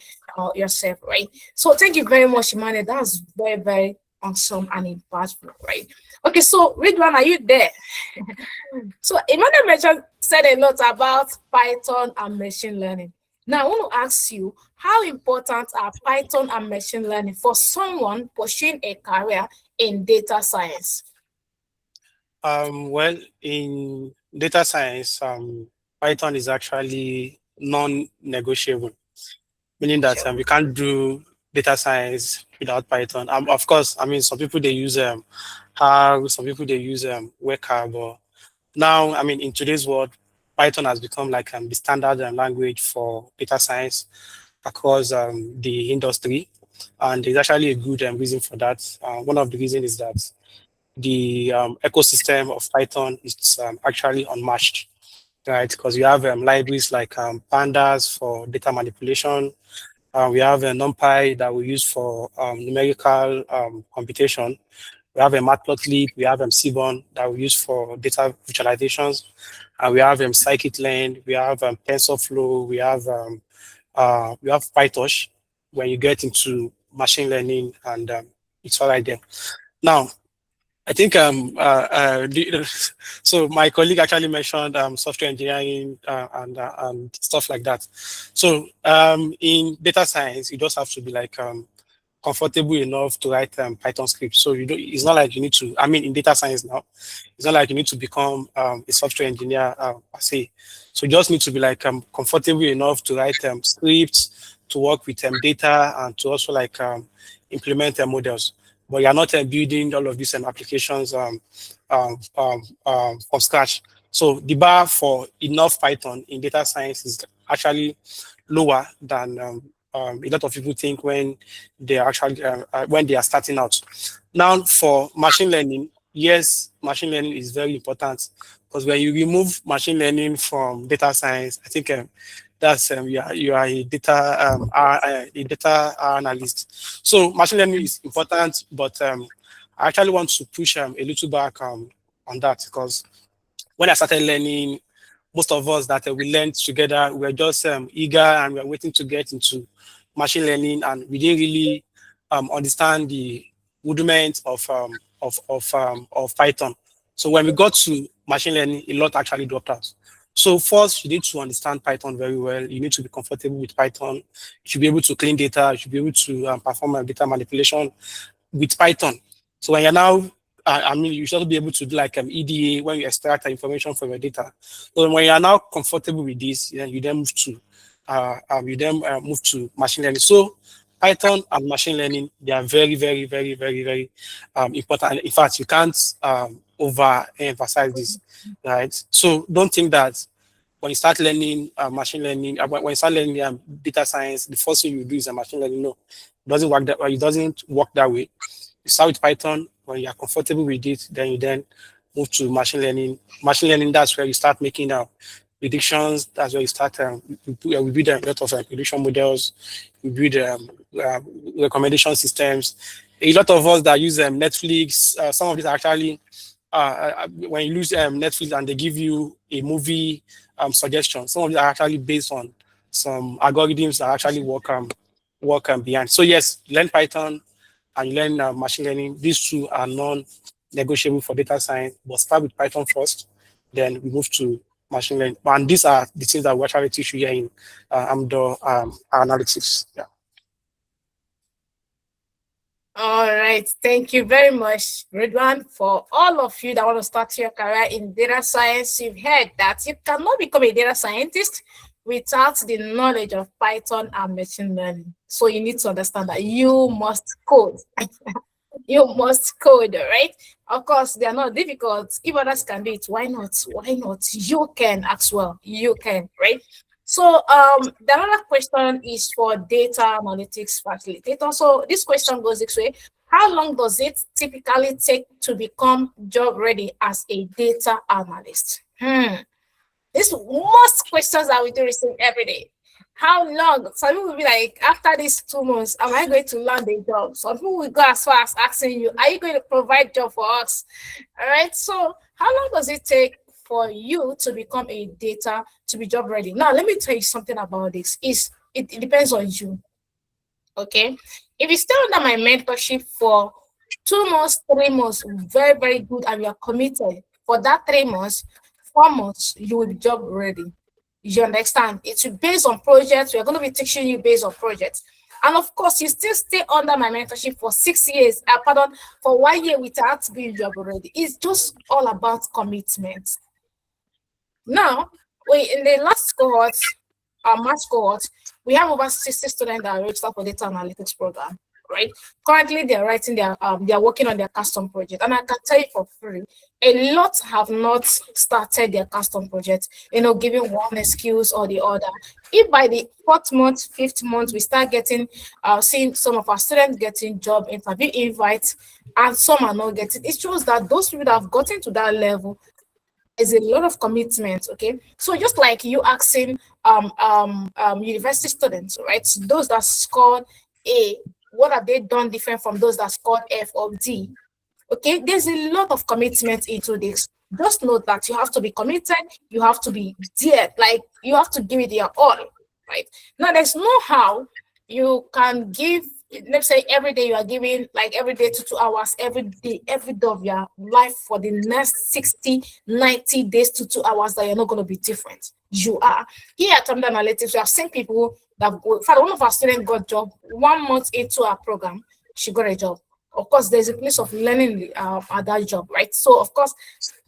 Speaker 1: yourself, right? So thank you very much, Imane. That's very, very awesome and impactful, right? Okay, so Ridwan, are you there? So Imane said a lot about Python and machine learning. Now, I want to ask you, how important are Python and machine learning for someone pursuing a career in data science?
Speaker 3: Well, in data science, Python is actually non-negotiable, meaning that we can't do data science without Python. Of course, I mean, some people they use R, some people they use Weka, but now, I mean, in today's world, Python has become like the standard language for data science across the industry, and there's actually a good reason for that. One of the reasons is that the ecosystem of Python is actually unmatched, right? Because you have libraries like pandas for data manipulation. We have a NumPy that we use for numerical computation. We have a Matplotlib, we have Seaborn that we use for data visualizations. And we have scikit-learn, we have TensorFlow, we have PyTorch when you get into machine learning, and it's all right there. Now, I think so my colleague actually mentioned software engineering and stuff like that. So in data science, you just have to be like comfortable enough to write Python script. So it's not like you need to, I mean, in data science now, it's not like you need to become a software engineer per se. So you just need to be like comfortable enough to write scripts, to work with data, and to also like implement models. but you're not building all of these applications from scratch. So the bar for enough Python in data science is actually lower than a lot of people think when they are actually when they are starting out. Now, for machine learning, yes, machine learning is very important, because when you remove machine learning from data science, I think that's you are a data analyst. So machine learning is important, but I actually want to push a little back on that, because when I started learning, most of us that we learned together, we were just eager and we were waiting to get into machine learning, and we didn't really understand the rudiments of Python. So when we got to machine learning, a lot actually dropped out. So first, you need to understand Python very well. You need to be comfortable with Python. You should be able to clean data. You should be able to perform data manipulation with Python. So when you're now you should also be able to do like EDA when you extract information from your data. So when you are now comfortable with this, you then move to move to machine learning. So Python and machine learning, they are very, very, very, very, very important. In fact, you can't overemphasize this, right? So don't think that when you start learning machine learning, when you start learning data science, the first thing you do is a machine learning. No, it doesn't work that way. It doesn't work that way. You start with Python. When you are comfortable with it, then you move to machine learning. Machine learning, that's where you start making predictions. That's where you start. We build a lot of prediction models. We build recommendation systems. A lot of us that use Netflix, some of these are actually, when you use Netflix and they give you a movie suggestion, some of these are actually based on some algorithms that actually work behind. So yes, learn Python and you learn machine learning. These two are non-negotiable for data science, but start with Python first, then we move to machine learning. And these are the things that we actually teach you here in AMDO analytics. Yeah.
Speaker 1: All right, thank you very much, Ridwan. For all of you that want to start your career in data science, you've heard that you cannot become a data scientist without the knowledge of Python and machine learning. So you need to understand that you must code. You must code, right? Of course, they are not difficult. If others can do it, why not? Why not? You can as well. You can, right? So the other question is for data analytics facilitator. So this question goes this way: how long does it typically take to become job ready as a data analyst? These most questions that we do receive every day. How long? Some people will be like, after these 2 months, am I going to land a job? Some people will go as far as asking you, are you going to provide job for us? All right. So how long does it take for you to become a data, to be job ready? Now, let me tell you something about this. It depends on you. Okay. If you stay under my mentorship for 2 months, 3 months, very, very good, and you are committed for that 3 months, 4 months, you will be job ready. You understand? It's based on projects. We're going to be teaching you based on projects. And of course, you still stay under my mentorship for 6 years, for 1 year without being job ready. It's just all about commitment. Now, in the last cohort, our March cohort, we have over 60 students that are registered for data analytics program, right? Currently, they're writing they're working on their custom project. And I can tell you for free, a lot have not started their custom project, giving one excuse or the other. If by the 4th month, 5th month, we start getting, seeing some of our students getting job interview invites, and some are not getting, it shows that those people that have gotten to that level is a lot of commitment. Okay, so just like you asking university students, right? Those that scored A, what have they done different from those that scored F or D? Okay, there's a lot of commitment into this. Just know that you have to be committed, you have to be there, like you have to give it your all, right? Now, there's no how you can give, let's say every day you are giving, like every day 2 hours, every day of your life for the next 60, 90 days to 2 hours, that you're not going to be different. You are. Here at AMDO Analytics, we have seen people that go, in fact, one of our students got a job 1 month into our program, she got a job. Of course, there's a place of learning at that job, right? So, of course,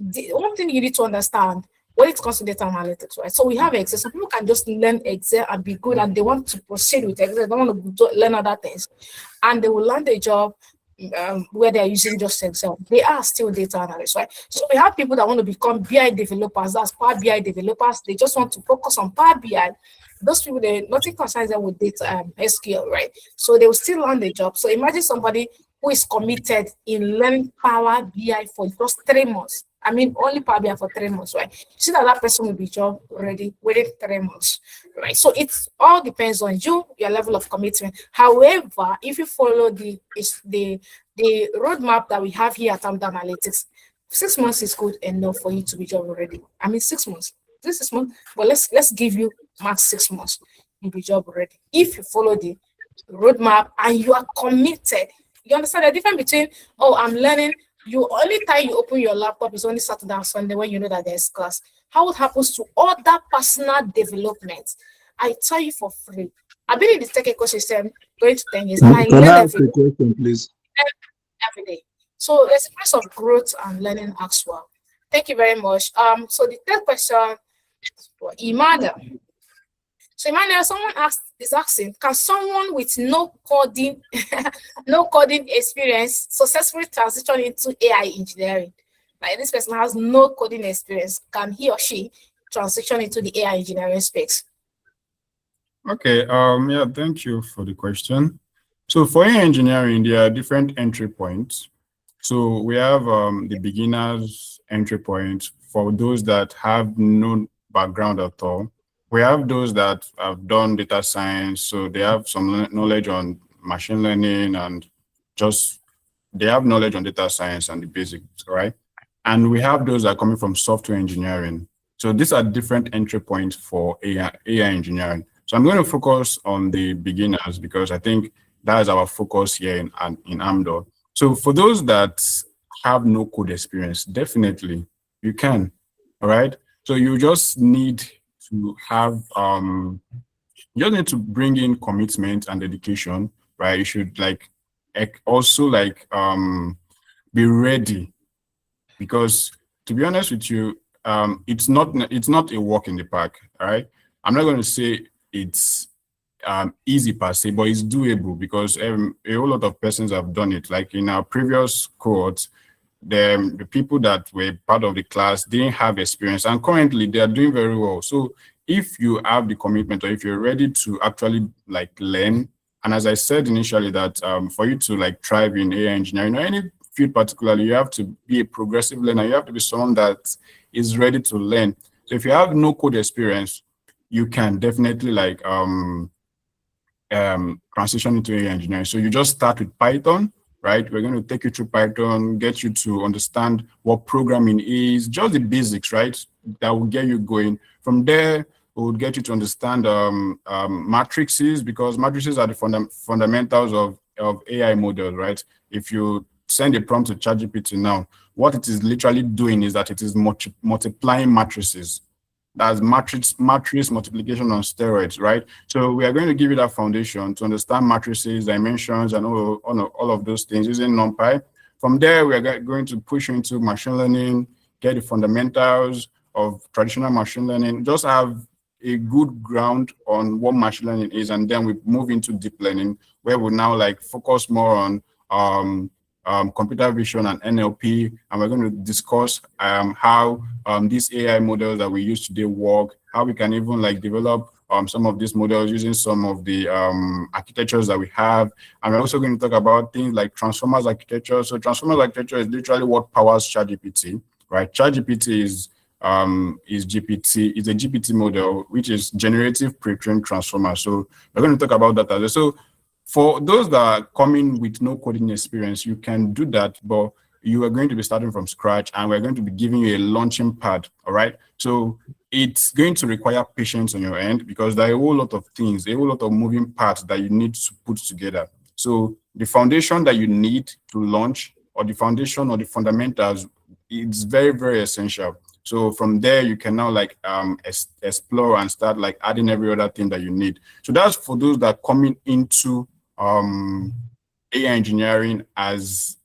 Speaker 1: the one thing you need to understand when it comes to data analytics, right? So we have Excel. Some people can just learn Excel and be good, and they want to proceed with Excel. They don't want to learn other things, and they will land a job. where they're using just Excel. They are still data analysts, right? So we have people that want to become BI developers, that's Power BI developers. They just want to focus on Power BI. Those people, they nothing concerns them with data SQL, right? So they will still learn the job. So imagine somebody who is committed in learning Power BI for just 3 months. I mean, only Power BI for 3 months, right? See that that person will be job ready within 3 months, right? So it all depends on you, your level of commitment. However, if you follow the roadmap that we have here at Amda Analytics, 6 months is good enough for you to be job ready. I mean, 6 months. This is month, but let's give you max 6 months. You'll be job ready if you follow the roadmap and you are committed. You understand the difference between, oh, I'm learning. You only time you open your laptop is only Saturday and Sunday when you know that there's class. How it happens to other personal development? I tell you for free. I've been in the tech ecosystem going to 10 years and I
Speaker 4: Can
Speaker 1: learn
Speaker 4: I ask a question, please?
Speaker 1: every day. So there's a place of growth and learning as well. Thank you very much. So the third question for Imada. So Emmanuel, someone is asking, can someone with no coding, no coding experience successfully transition into AI engineering? Like this person has no coding experience. Can he or she transition into the AI engineering space?
Speaker 2: Okay. Yeah. Thank you for the question. So for AI engineering, there are different entry points. So we have the beginners entry point for those that have no background at all. We have those that have done data science, so they have some knowledge on machine learning and just they have knowledge on data science and the basics, right? And we have those that are coming from software engineering. So these are different entry points for AI engineering. So I'm going to focus on the beginners because I think that is our focus here in AMDO. So for those that have no code experience, definitely you can, all right? So you just need to have, you just need to bring in commitment and dedication, right? You should also be ready because to be honest with you, it's not a walk in the park, all right? I'm not going to say it's easy per se, but it's doable because a whole lot of persons have done it. Like in our previous cohorts, the people that were part of the class didn't have experience, and currently they are doing very well. So if you have the commitment, or if you're ready to actually learn, and as I said initially, that for you to thrive in AI engineering or any field particularly, you have to be a progressive learner. You have to be someone that is ready to learn. So if you have no code experience, you can definitely transition into AI engineering. So you just start with Python, right? We're going to take you through Python, get you to understand what programming is, just the basics, right? That will get you going. From there, we will get you to understand matrices, because matrices are the fundamentals of AI models, right? If you send a prompt to ChatGPT now, what it is literally doing is that it is multiplying matrices. That's matrix multiplication on steroids, right? So we are going to give you that foundation to understand matrices, dimensions, and all of those things using NumPy. From there, we are going to push you into machine learning, get the fundamentals of traditional machine learning, just have a good ground on what machine learning is, and then we move into deep learning, where we now focus more on computer vision and NLP, and we're going to discuss how these AI models that we use today work, how we can even develop some of these models using some of the architectures that we have. And we're also going to talk about things like transformers architecture. So transformers architecture is literally what powers ChatGPT, right? ChatGPT is a GPT model, which is generative pre-trained transformer. So we're going to talk about that as well. So for those that are coming with no coding experience, you can do that, but you are going to be starting from scratch, and we're going to be giving you a launching pad, all right? So it's going to require patience on your end, because there are a whole lot of things, a whole lot of moving parts that you need to put together. So the foundation that you need to launch, or the foundation or the fundamentals, it's very, very essential. So from there, you can now explore and start adding every other thing that you need. So that's for those that are coming into AI engineering as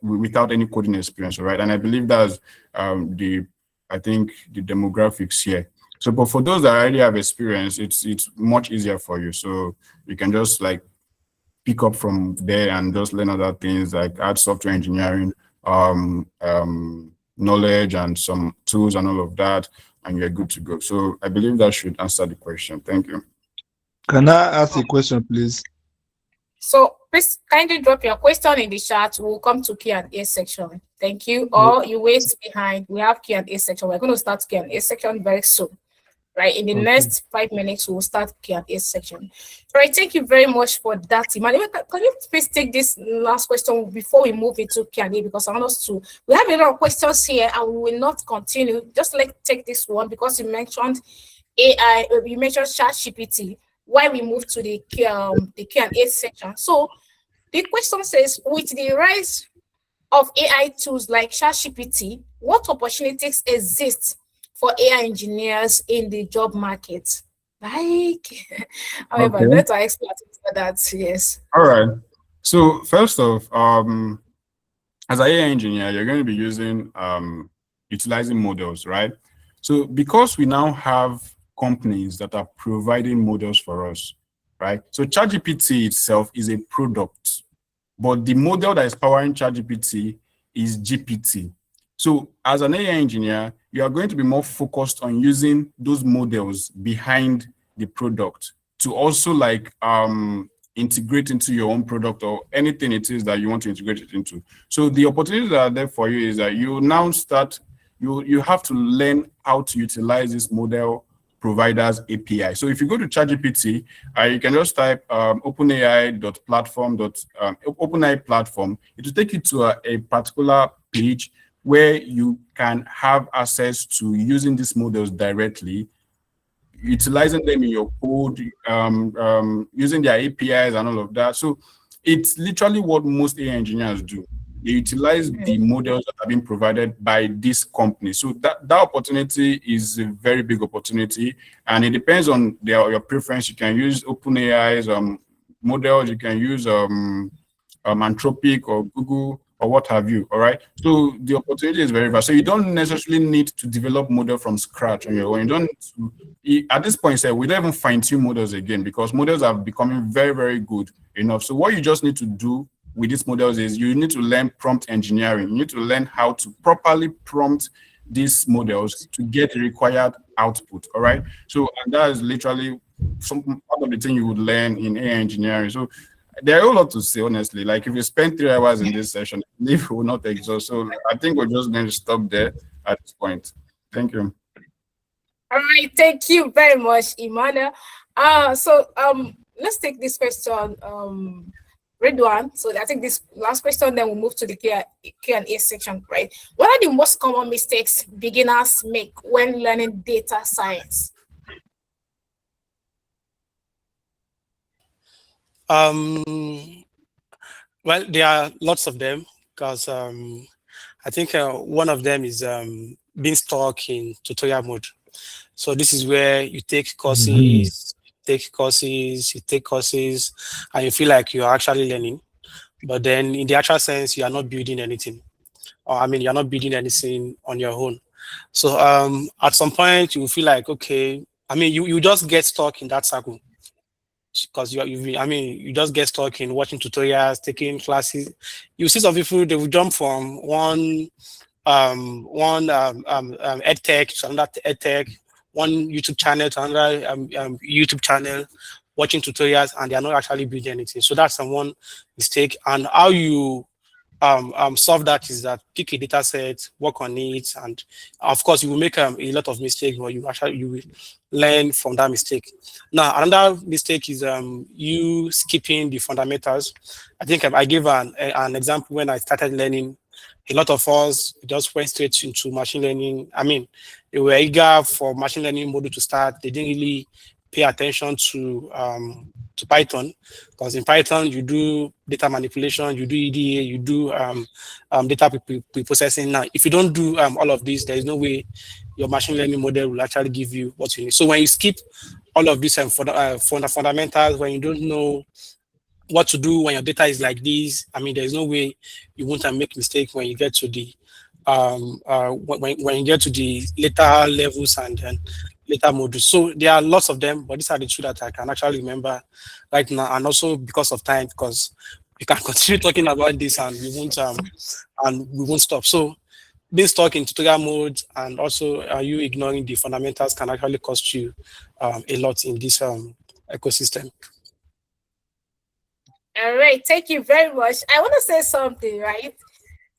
Speaker 2: without any coding experience, right? And I believe that's the demographics here. So, but for those that already have experience, it's much easier for you. So you can just pick up from there and just learn other things like add software engineering knowledge and some tools and all of that, and you're good to go. So I believe that should answer the question. Thank you.
Speaker 4: Can I ask a question, please?
Speaker 1: So please kindly drop your question in the chat. We'll come to Q&A section. Thank you. Or you wait behind. We have Q&A section. We're going to start Q&A section very soon. Right, in the next 5 minutes, we'll start Q&A section. All right, thank you very much for that, Emmanuel. Can you please take this last question before we move into Q&A? Because I want us to, we have a lot of questions here and we will not continue. Just take this one because you mentioned AI, you mentioned ChatGPT, why we move to the Q&A section. So the question says, with the rise of AI tools like ChatGPT, what opportunities exist for AI engineers in the job market? However, let's expert for that. Yes.
Speaker 2: All right. So first off, as an AI engineer, you're going to be using utilizing models, right? So because we now have companies that are providing models for us, right? So ChatGPT itself is a product, but the model that is powering ChatGPT is GPT. So as an AI engineer, you are going to be more focused on using those models behind the product to also integrate into your own product or anything it is that you want to integrate it into. So the opportunities that are there for you is that you now you have to learn how to utilize this model providers API. So if you go to ChatGPT, you can just type OpenAI platform. It will take you to a particular page where you can have access to using these models directly, utilizing them in your code, using their APIs and all of that. So it's literally what most AI engineers do. They utilize the models that have been provided by this company. So that opportunity is a very big opportunity, and it depends on your preference. You can use OpenAI's models, you can use Anthropic or Google or what have you, all right? So the opportunity is very vast. So you don't necessarily need to develop model from scratch on your own. You don't need to, at this point, we don't even fine-tune models again because models are becoming very, very good enough. So what you just need to do with these models is you need to learn prompt engineering. You need to learn how to properly prompt these models to get the required output, all right? So, and that is literally some part of the thing you would learn in AI engineering. So there are a lot to say, honestly. Like if you spend 3 hours in this session, we will not exhaust. So I think we're just going to stop there at this point. Thank you.
Speaker 1: All right, thank you very much, Emmanuel. So let's take this question, Redwan. So I think this last question, then we'll move to the Q&A section, right? What are the most common mistakes beginners make when learning data science?
Speaker 3: Well, there are lots of them because I think one of them is being stuck in tutorial mode. So this is where you take courses, and you feel like you're actually learning, but then in the actual sense, you are not building anything. Or I mean, you're not building anything on your own. So at some point, you feel like, okay, I mean, you just get stuck in that circle. Because you just get stuck in watching tutorials, taking classes. You see some people, they will jump from one edtech to another edtech, one YouTube channel to another YouTube channel, watching tutorials, and they are not actually building anything. So that's one mistake. And how you solve that is that pick a data set, work on it, and of course you will make a lot of mistakes, but you will learn from that mistake. Now another mistake is you skipping the fundamentals. I think I gave an example when I started learning. A lot of us just went straight into machine learning. I mean, they were eager for machine learning module to start. They didn't really pay attention to Python, because in Python you do data manipulation, you do EDA, you do data pre-processing. Now, if you don't do all of this, there is no way your machine learning model will actually give you what you need. So when you skip all of this fundamentals, when you don't know what to do when your data is like this, I mean, there's no way you won't make mistakes when you get to the when you get to the later levels and then later modules. So there are lots of them, but these are the two that I can actually remember right now. And also because of time, because we can continue talking about this and we won't stop. So being stuck in tutorial mode and also you ignoring the fundamentals can actually cost you a lot in this ecosystem.
Speaker 1: All right, thank you very much. I want to say something, right?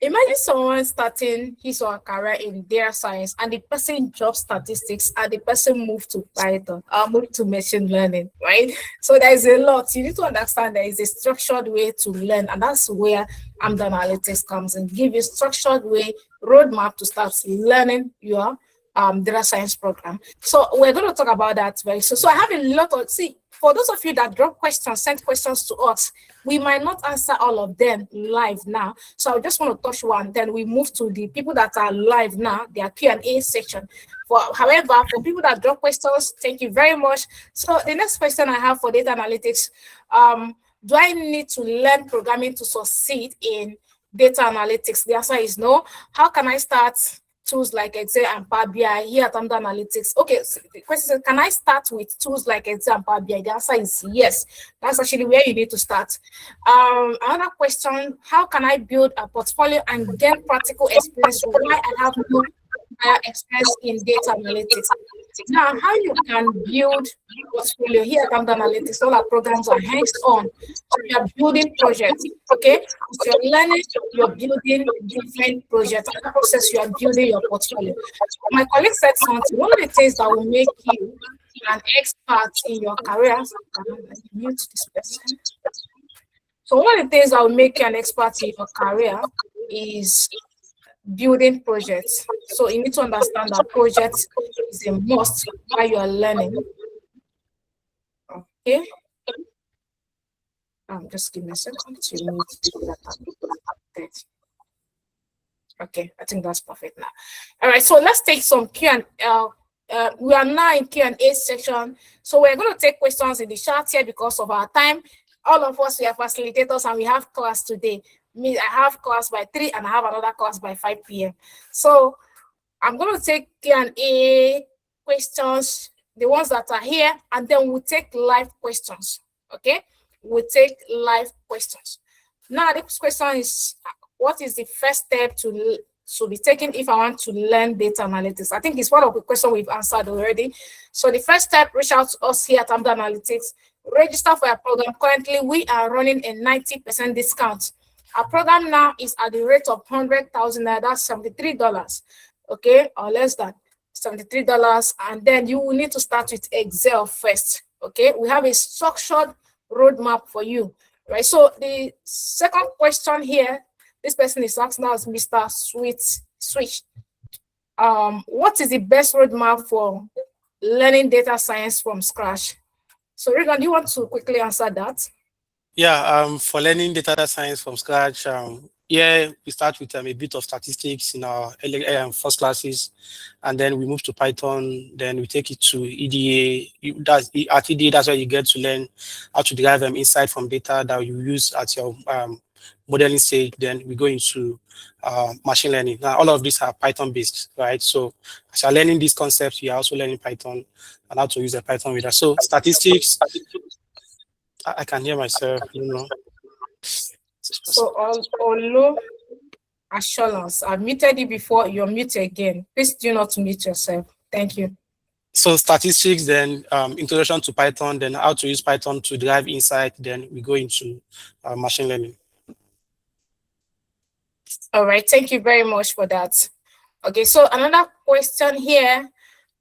Speaker 1: Imagine someone starting his or her career in data science and the person drops statistics and the person moved to Python or moved to machine learning, right? So there's a lot. You need to understand there is a structured way to learn, and that's where AMD Analytics comes and give you structured way, roadmap to start learning your data science program. So we're going to talk about that very soon. So I have a lot of, for those of you that drop questions, send questions to us, we might not answer all of them live now. So I just want to touch one, then we move to the people that are live now, their Q&A section. However, for people that drop questions, thank you very much. So the next question I have for data analytics, do I need to learn programming to succeed in data analytics? The answer is no. How can I start tools like Excel and Power BI here at AMD Analytics? Okay, so the question is, can I start with tools like Excel and Power BI? The answer is yes. That's actually where you need to start. Another question, how can I build a portfolio and gain practical experience while I have no experience in data analytics? Now, how you can build portfolio here at AMD Analytics, all our programs are hands-on. So you are building projects, okay? So you're learning, you're building different projects. In the process, you are building your portfolio. My colleague said something, one of the things that will make you an expert in your career, mute this person. So one of the things that will make you an expert in your career is building projects. So you need to understand that projects is a must while you are learning. Okay. Just give me a second to mute that. Okay, I think that's perfect now. All right, so let's take some Q&A. We are now in Q&A section. So we're going to take questions in the chat here because of our time. All of us, we are facilitators and we have class today. I have class by 3 and I have another class by 5 p.m. So I'm going to take Q&A questions, the ones that are here, and then we'll take live questions, okay? We'll take live questions. Now, this question is, what is the first step to be taken if I want to learn data analytics? I think it's one of the questions we've answered already. So the first step, reach out to us here at AMD Analytics, register for our program. Currently, we are running a 90% discount. Our program now is at the rate of 100,000, that's $73, okay, or less than $73. And then you will need to start with Excel first, okay? We have a structured roadmap for you, right? So the second question here, this person is asking us, Mr. Switch. What is the best roadmap for learning data science from scratch? So Regan, do you want to quickly answer that?
Speaker 3: Yeah, for learning data science from scratch, yeah, we start with a bit of statistics in our first classes, and then we move to Python, then we take it to EDA. At EDA, that's where you get to learn how to derive insight from data that you use at your modeling stage. Then we go into machine learning. Now, all of these are Python-based, right? So as you're learning these concepts, you're also learning Python and how to use a Python reader. So statistics, I can hear myself, you know.
Speaker 1: So, Olo Assurance, I've muted you before, you're muted again. Please do not mute yourself. Thank you.
Speaker 3: So statistics, then introduction to Python, then how to use Python to derive insight, then we go into machine learning.
Speaker 1: All right, thank you very much for that. Okay, so another question here.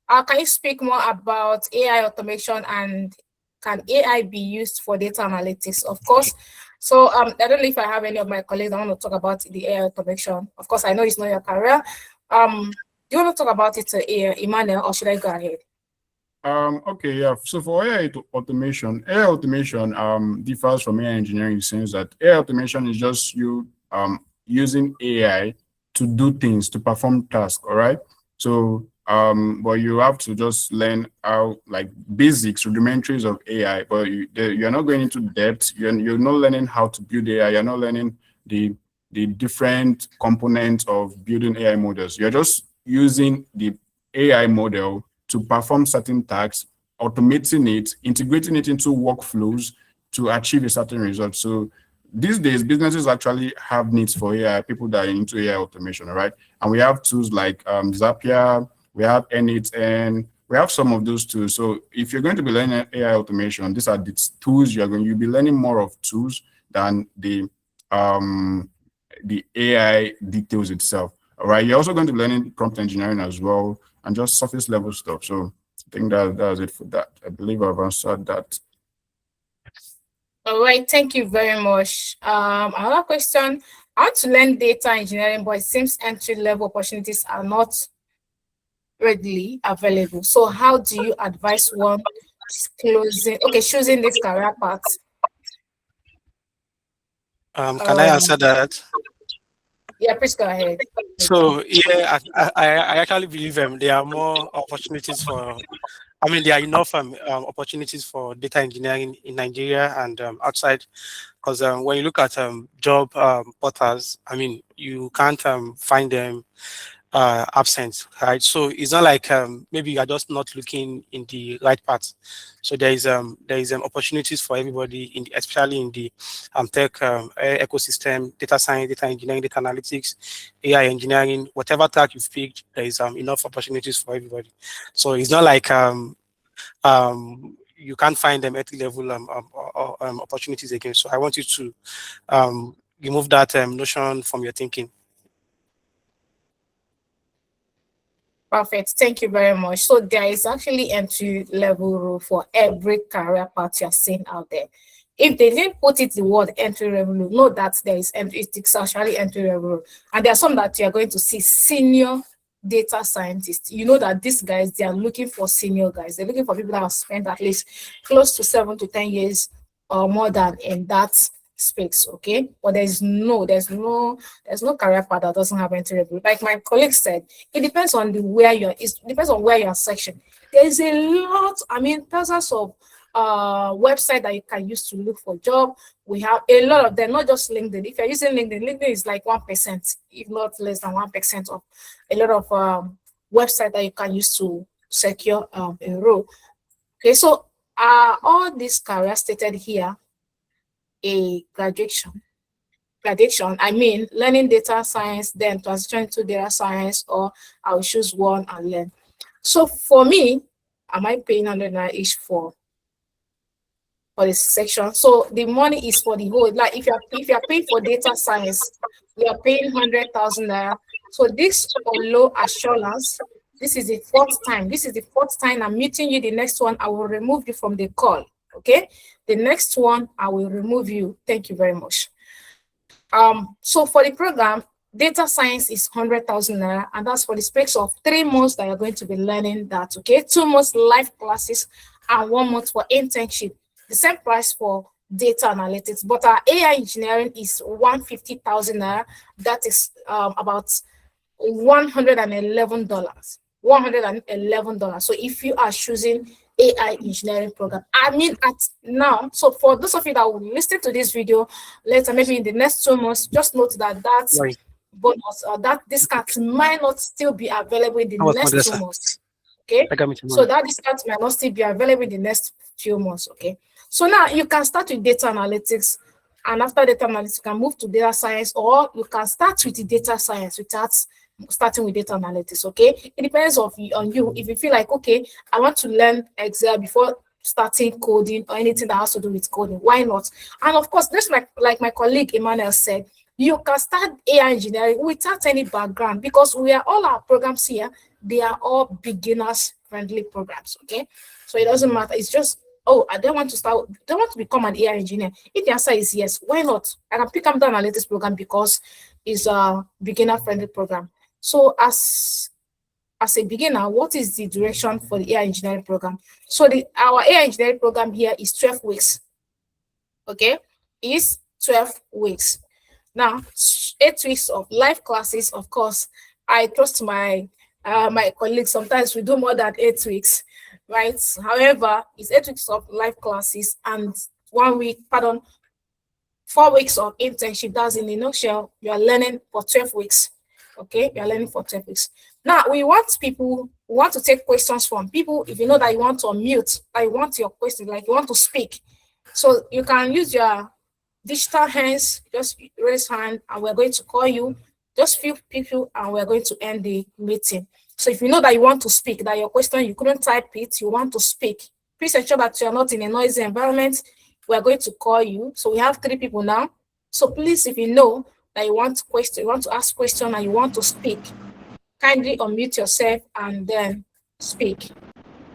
Speaker 1: Can you speak more about AI automation and can AI be used for data analytics? Of course. So I don't know if I have any of my colleagues that want to talk about the AI automation. Of course, I know it's not your career. Do you want to talk about it, Emmanuel, or should I go ahead?
Speaker 2: Okay, yeah. So for AI automation differs from AI engineering in the sense that AI automation is just you using AI to do things, to perform tasks, all right? So but you have to just learn how, like, basics, rudimentaries of AI, but you're not going into depth. You're not learning how to build AI. You're not learning the different components of building AI models. You're just using the AI model to perform certain tasks, automating it, integrating it into workflows to achieve a certain result. So these days, businesses actually have needs for AI, people that are into AI automation, right? And we have tools like Zapier, we have N8N, we have some of those tools. So if you're going to be learning AI automation, these are the tools you'll be learning more of tools than the AI details itself. All right. You're also going to be learning prompt engineering as well and just surface level stuff. So I think that's it for that. I believe I've answered that.
Speaker 1: All right, thank you very much. Another question: I want to learn data engineering, but it seems entry-level opportunities are not readily available. So how do you advise one choosing this career path?
Speaker 3: Can I answer that?
Speaker 1: Yeah, please go ahead.
Speaker 3: So yeah, I actually believe there are more opportunities for. I mean, there are enough opportunities for data engineering in Nigeria and outside, because when you look at job portals, I mean, you can't find them absent, right? So it's not like maybe you are just not looking in the right path. So there is opportunities for everybody, especially in the tech ecosystem, data science, data engineering, data analytics, AI engineering, whatever track you've picked, there is enough opportunities for everybody. So it's not like you can't find them at level opportunities again. So I want you to remove that notion from your thinking.
Speaker 1: Perfect. Thank you very much. So there is actually entry-level role for every career path you're seeing out there. If they didn't put it the word entry-level, know that there is it's actually entry-level. And there are some that you are going to see senior data scientists. You know that these guys, they are looking for senior guys. They're looking for people that have spent at least close to 7 to 10 years or more than in that space, okay? But there's no career path that doesn't have entry level. Like my colleague said, it depends on it depends on where you're sectioned. There's a lot, I mean, thousands of website that you can use to look for job. We have a lot of them, not just LinkedIn. If you're using LinkedIn is like 1%, if not less than 1% of a lot of website that you can use to secure a role. Okay, so all these careers stated here, a graduation, I mean, learning data science, then transition to data science, or I'll choose one and learn. So for me, am I paying 100 each for this section? So the money is for the whole. Like if you're paying for data science, you are paying 100,000 naira. So this low assurance, this is the fourth time. This is the fourth time I'm meeting you. The next one, I will remove you from the call. Okay, the next one, I will remove you. Thank you very much. So for the program, data science is 100,000 naira, and that's for the space of 3 months that you're going to be learning that. Okay, 2 months live classes and 1 month for internship. The same price for data analytics, but our AI engineering is 150,000 naira. That is about $111. $111. So if you are choosing AI engineering program, I mean, at now, so for those of you that will listen to this video later, maybe in the next 2 months, just note that that bonus or that discount might not still be available in the next 2 months. Okay, so that discount might not still be available in the next few months. Okay, so now you can start with data analytics, and after data analytics, you can move to data science, or you can start with the data science without starting with data analytics. Okay, it depends on you. If you feel like, okay, I want to learn Excel before starting coding or anything that has to do with coding, why not? And of course, just like my colleague Emmanuel said, you can start AI engineering without any background, because all our programs here, they are all beginners friendly programs. Okay, so it doesn't matter. It's just, oh, I don't want to become an AI engineer. If the answer is yes, why not? I can pick up the analytics program because it's a beginner friendly program. So as a beginner, what is the duration for the AI engineering program? So our AI engineering program here is 12 weeks. Okay, is 12 weeks. Now, 8 weeks of live classes. Of course, I trust my colleagues. Sometimes we do more than 8 weeks, right? However, it's 8 weeks of live classes and 4 weeks of internship. That's in a nutshell. You are learning for 12 weeks. Okay, you are learning for 12 weeks. Now we want to take questions from people. If you know that you want to unmute, I want your question, like you want to speak. So you can use your digital hands, just raise hand, and we're going to call you. Just few people, and we're going to end the meeting. So if you know that you want to speak, that your question, you couldn't type it, you want to speak, please ensure that you're not in a noisy environment. We're going to call you. So we have 3 people now. So please, if you know that you want to ask question and you want to speak, kindly unmute yourself and then speak.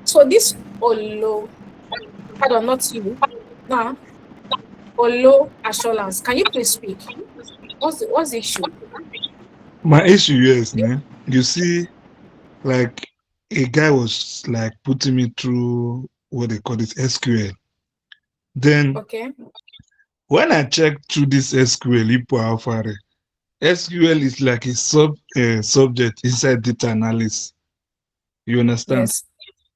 Speaker 1: So this Olo, pardon, not you. Now, Olo Assurance, can you please speak? What's the issue?
Speaker 4: My issue here is, you see, like a guy was like putting me through what they call it SQL. Then
Speaker 1: Okay.
Speaker 4: when I checked through this SQL, SQL is like a subject inside data analysis. You understand?
Speaker 1: Yes.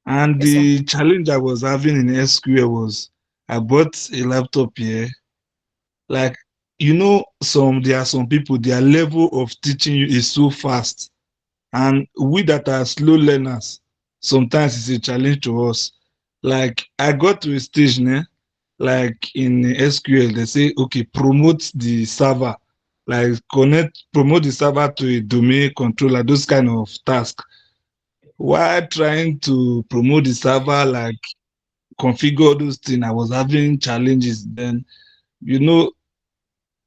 Speaker 4: And
Speaker 1: Yes, sir.
Speaker 4: the challenge I was having in SQL was I bought a laptop here. Like, there are some people, their level of teaching you is so fast. And we that are slow learners, sometimes it's a challenge to us. Like, I got to a stage, like in SQL, they say, okay, promote the server, like promote the server to a domain controller, those kind of tasks. While trying to promote the server, like configure those things, I was having challenges. Then, you know,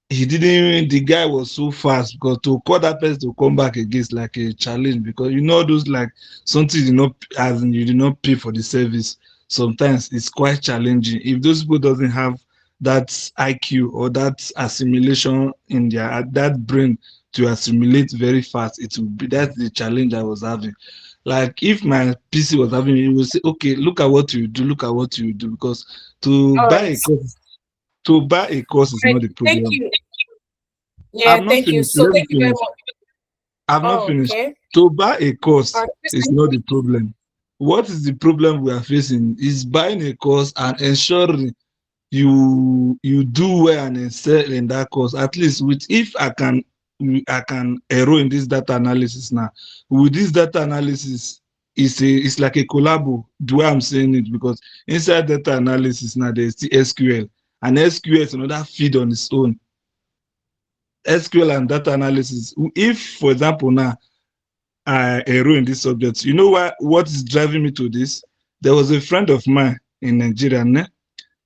Speaker 4: the guy was so fast, because to call that person to come back again is like a challenge, because those, like, something you did not pay for the service. Sometimes it's quite challenging if those people doesn't have that IQ or that assimilation in that brain to assimilate very fast. It will be That's the challenge I was having. Like, if my PC was having, it will say, okay, look at what you do, because to
Speaker 1: All
Speaker 4: buy
Speaker 1: right.
Speaker 4: a course to buy a course is
Speaker 1: All
Speaker 4: not
Speaker 1: right.
Speaker 4: the
Speaker 1: Thank
Speaker 4: problem.
Speaker 1: you. Yeah,
Speaker 4: I'm not
Speaker 1: thank you.
Speaker 4: finished.
Speaker 1: So
Speaker 4: Let me
Speaker 1: thank you very
Speaker 4: finish.
Speaker 1: much.
Speaker 4: I'm not
Speaker 1: Oh,
Speaker 4: finished.
Speaker 1: okay.
Speaker 4: To buy a
Speaker 1: All
Speaker 4: course
Speaker 1: right. Please,
Speaker 4: is
Speaker 1: can
Speaker 4: not
Speaker 1: you
Speaker 4: the problem. What is the problem we are facing is buying a course and ensuring you do well and excel in that course. At least if I can enroll in this data analysis now. With this data analysis, it's like a collabo, the way I'm saying it, because inside data analysis now there's the SQL, and SQL is another field on its own. SQL and data analysis. If, for example, now I enroll in this subject, you know what is driving me to this? There was a friend of mine in Nigeria.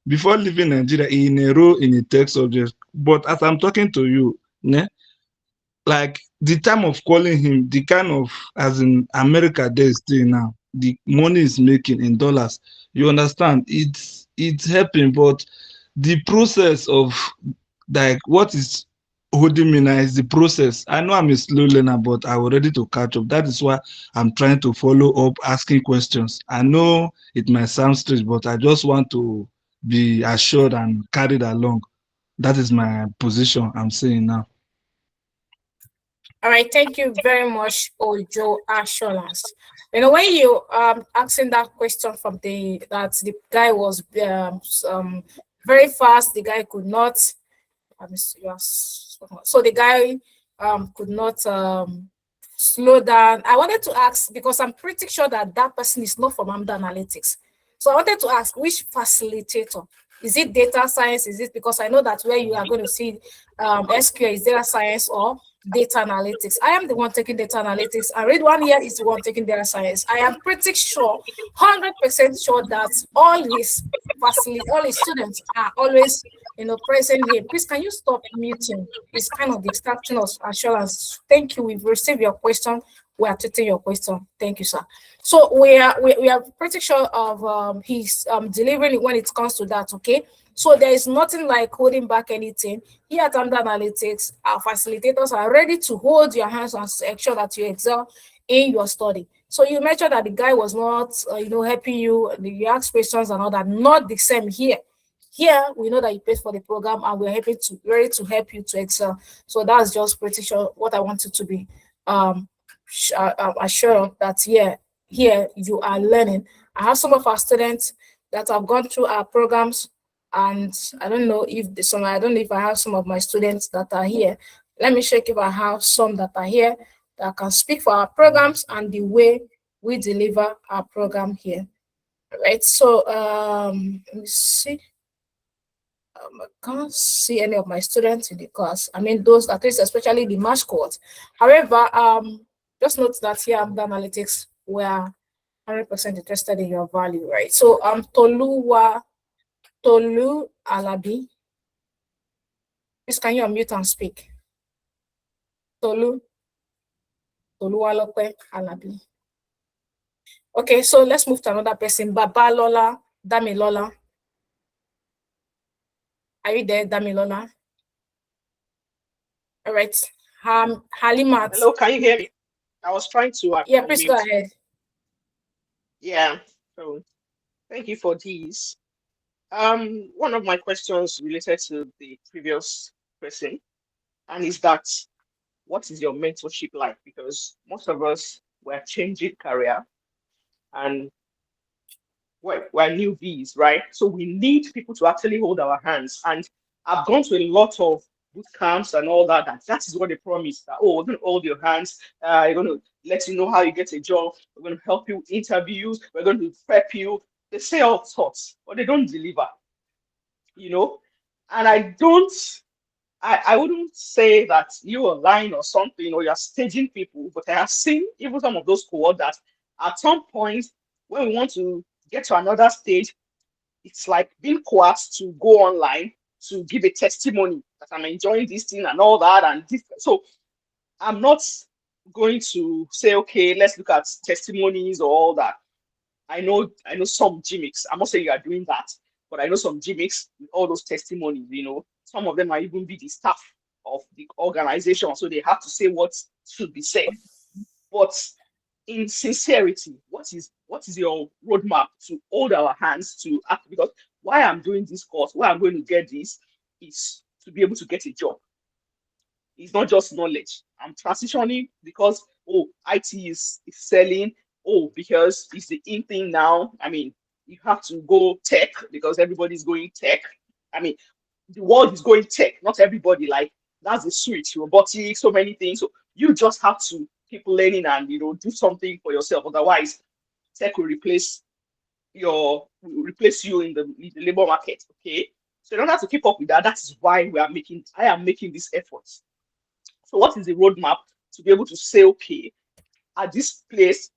Speaker 4: Before leaving Nigeria, he enrolled in a tech subject. But as I'm talking to you, like the time of calling him, the kind of, as in America there is still now, the money is making in dollars. You understand? It's helping, but the process of, like, what is holding me now is the process. I know I'm a slow learner, but I was ready to catch up. That is why I'm trying to follow up, asking questions. I know it might sound strange, but I just want to be assured and carried along. That is my position I'm saying now.
Speaker 1: All right, thank you very much, Ojo Assurance. When you asking that question from the guy was very fast, the guy could not. Yes. So the guy could not slow down. I wanted to ask, because I'm pretty sure that that person is not from AMDA Analytics. So I wanted to ask, which facilitator? Is it data science? Is it, because I know that where you are going to see SQL is data science or data analytics. I am the one taking data analytics, and Ridwan here is the one taking data science. I am pretty sure, 100% sure, that all his students are always present here. Please, can you stop muting? It's kind of distraction of assurance. Thank you. We've received your question. We are taking your question. Thank you, sir. So we are pretty sure of his delivering when it comes to that. Okay. So there is nothing like holding back anything. Here at AMDA Analytics, our facilitators are ready to hold your hands and ensure that you excel in your study. So you mentioned that the guy was not, helping you. You asked questions and all that. Not the same here. Here, we know that you paid for the program, and we're ready to help you to excel. So that's just pretty sure what I wanted to be assured of, that here you are learning. I have some of our students that have gone through our programs, and I don't know if I have some of my students that are here. Let me check if I have some that are here that can speak for our programs and the way we deliver our program here. All right, so let me see. I can't see any of my students in the class. I mean, those at least, especially the March cohort. However, just note that here at the analytics, we are 100% interested in your value, right? So Tolu Alabi. Please, can you unmute and speak? Tolu Alabi. Okay, so let's move to another person. Babalola Damilola. Are you there, Damilola? All right. Halimat.
Speaker 5: Hello, can you hear me? I was trying to
Speaker 1: Yeah, please go
Speaker 5: unmute.
Speaker 1: ahead.
Speaker 5: Yeah, so thank you for these. One of my questions related to the previous person, and is that what is your mentorship like? Because most of us were changing career and we're newbies, right? So we need people to actually hold our hands. And I've gone to a lot of boot camps and all that. And that is what they promise, that, oh, we're going to hold your hands. You're going to let you know how you get a job. We're going to help you with interviews. We're going to prep you. They say all sorts, but they don't deliver, you know? And I wouldn't say that you are lying or something, or you're staging people, but I have seen even some of those cohorts that at some point when we want to get to another stage, it's like being coaxed to go online to give a testimony that I'm enjoying this thing and all that. And this, so I'm not going to say, okay, let's look at testimonies or all that. I know some gimmicks. I'm not saying you are doing that, but I know some gimmicks with all those testimonies, you know. Some of them might even be the staff of the organization, so they have to say what should be said. But in sincerity, what is your roadmap to hold our hands to act? Because why I'm doing this course, why I'm going to get this, is to be able to get a job. It's not just knowledge. I'm transitioning because, oh, IT is selling. Oh, because it's the in thing now. I mean, you have to go tech because everybody's going tech. I mean, the world is going tech. Not everybody, like, that's the switch, robotics, so many things. So you just have to keep learning and, you know, do something for yourself. Otherwise, tech will replace you in the labor market. Okay. So in order to keep up with that, that is why I am making these efforts. So what is the roadmap to be able to say, okay, at this place,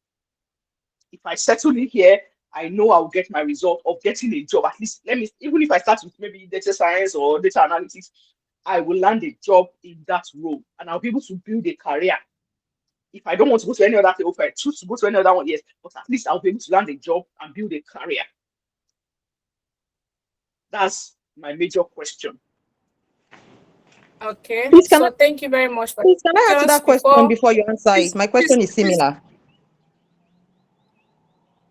Speaker 5: if I settle in here, I know I'll get my result of getting a job. At least even if I start with maybe data science or data analytics, I will land a job in that role and I'll be able to build a career. If I don't want to go to any other thing, if I choose to go to any other one, yes, but at least I'll be able to land a job and build a career. That's my major question.
Speaker 1: Okay,
Speaker 6: Please,
Speaker 1: so thank you very much for
Speaker 6: please, can I answer that question before you answer it? My question is similar.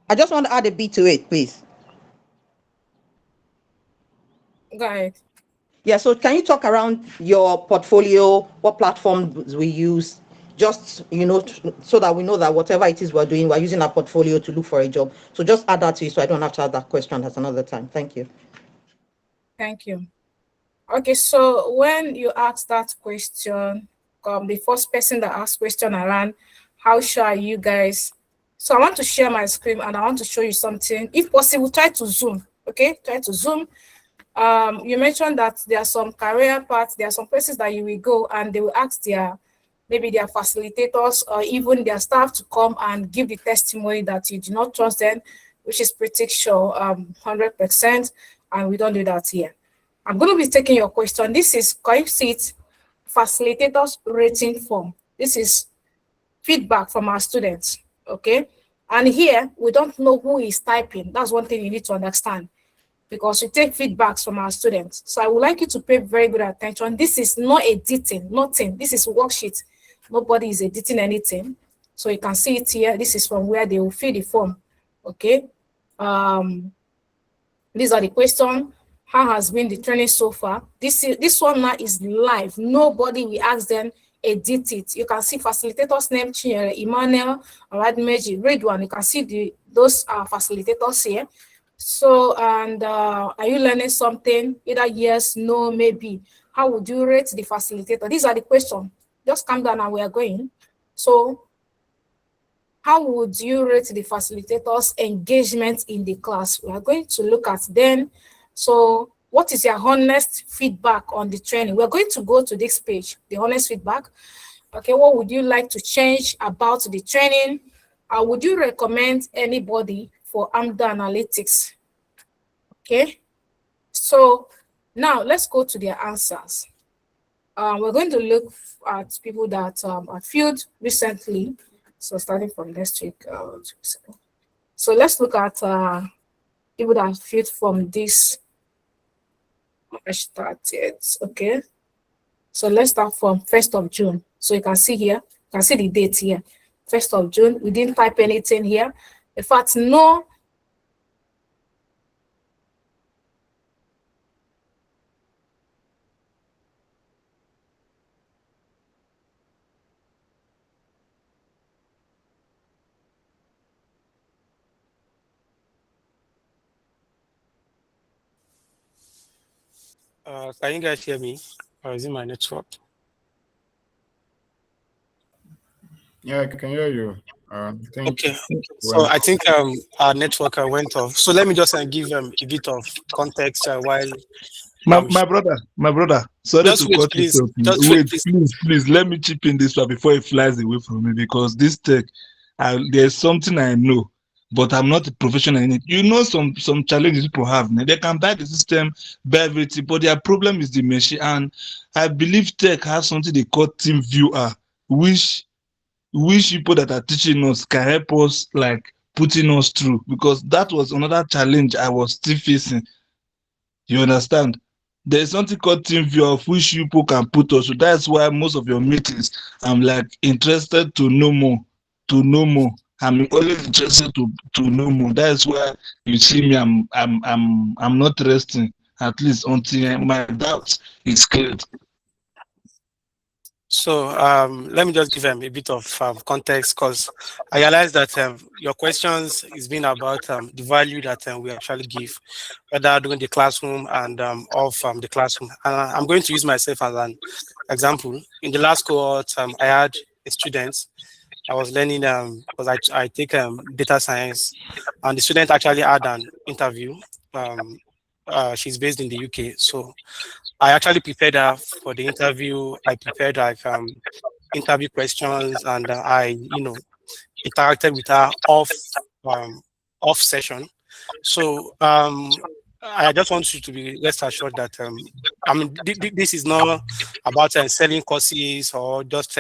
Speaker 6: I just want to add a bit to it, please.
Speaker 1: Go ahead.
Speaker 6: Yeah, so can you talk around your portfolio, what platforms we use, just, you know, so that we know that whatever it is we're doing, we're using our portfolio to look for a job. So just add that to you so I don't have to ask that question at another time. Thank you.
Speaker 1: Thank you. Okay, so when you ask that question, the first person that asked question around, how sure are you guys? So I want to share my screen and I want to show you something. If possible, try to zoom. Okay, try to zoom. You mentioned that there are some career paths, there are some places that you will go and they will ask maybe their facilitators or even their staff to come and give the testimony that you do not trust them, which is pretty sure, 100%, and we don't do that here. I'm going to be taking your question. This is, can you see it? Facilitators rating form. This is feedback from our students, okay? And here, we don't know who is typing. That's one thing you need to understand because we take feedbacks from our students. So I would like you to pay very good attention. This is not editing, nothing. This is worksheet. Nobody is editing anything. So you can see it here. This is from where they will fill the form, okay? These are the questions. How has been the training so far? This one now is live. Nobody will ask them edit it. You can see facilitators name, Chinyere, Emmanuel, Aradmeji, read one. You can see those facilitators here. So, and are you learning something? Either yes, no, maybe. How would you rate the facilitator? These are the questions. Just calm down and we are going. So how would you rate the facilitator's engagement in the class? We are going to look at then. So what is your honest feedback on the training? We're going to go to this page, the honest feedback. Okay, what would you like to change about the training? Would you recommend anybody for AMDA Analytics? Okay, so now let's go to their answers. We're going to look at people that are filled recently. So starting from next week. So let's look at people that are filled from this. I started, okay. So let's start from 1st of June. So you can see here, you can see the date here. 1st of June, we didn't type anything here. In fact, no.
Speaker 3: Can you guys hear me? Or is it my network?
Speaker 2: Yeah, I can hear you.
Speaker 3: Okay, so I think our network went off. So let me just give a bit of context while
Speaker 4: my brother, sorry
Speaker 3: just
Speaker 4: to
Speaker 3: wait,
Speaker 4: cut
Speaker 3: please.
Speaker 4: you off.
Speaker 3: Just wait,
Speaker 4: Please, let me chip in this one before it flies away from me, because this tech, there's something I know, but I'm not a professional in it. You know, some challenges people have. They can buy the system, buy everything, but their problem is the machine. And I believe tech has something they call team viewer, which people that are teaching us can help us, like putting us through, because that was another challenge I was still facing. You understand? There's something called team view of which people can put us. So that's why most of your meetings, I'm like interested to know more, I'm always interested to know more. That's why you see me. I'm not resting, at least until my doubt is cleared.
Speaker 3: So let me just give them a bit of context, because I realize that your questions is been about the value that we actually give, whether during the classroom and off the classroom. And I'm going to use myself as an example. In the last cohort, I had a student. I was learning because I take data science, and the student actually had an interview. She's based in the UK, so I actually prepared her for the interview. I prepared like interview questions, and I interacted with her off session. So I just want you to be rest assured that I mean this is not about selling courses or just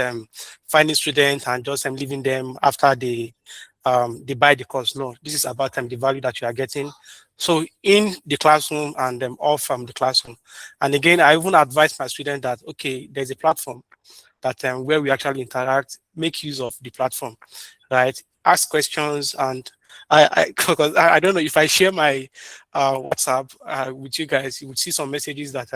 Speaker 3: finding students and just leaving them after they buy the course. No, this is about the value that you are getting. So in the classroom and off from the classroom. And again, I even advise my students that, okay, there's a platform that where we actually interact, make use of the platform, right? Ask questions. And because I don't know, if I share my WhatsApp with you guys, you would see some messages that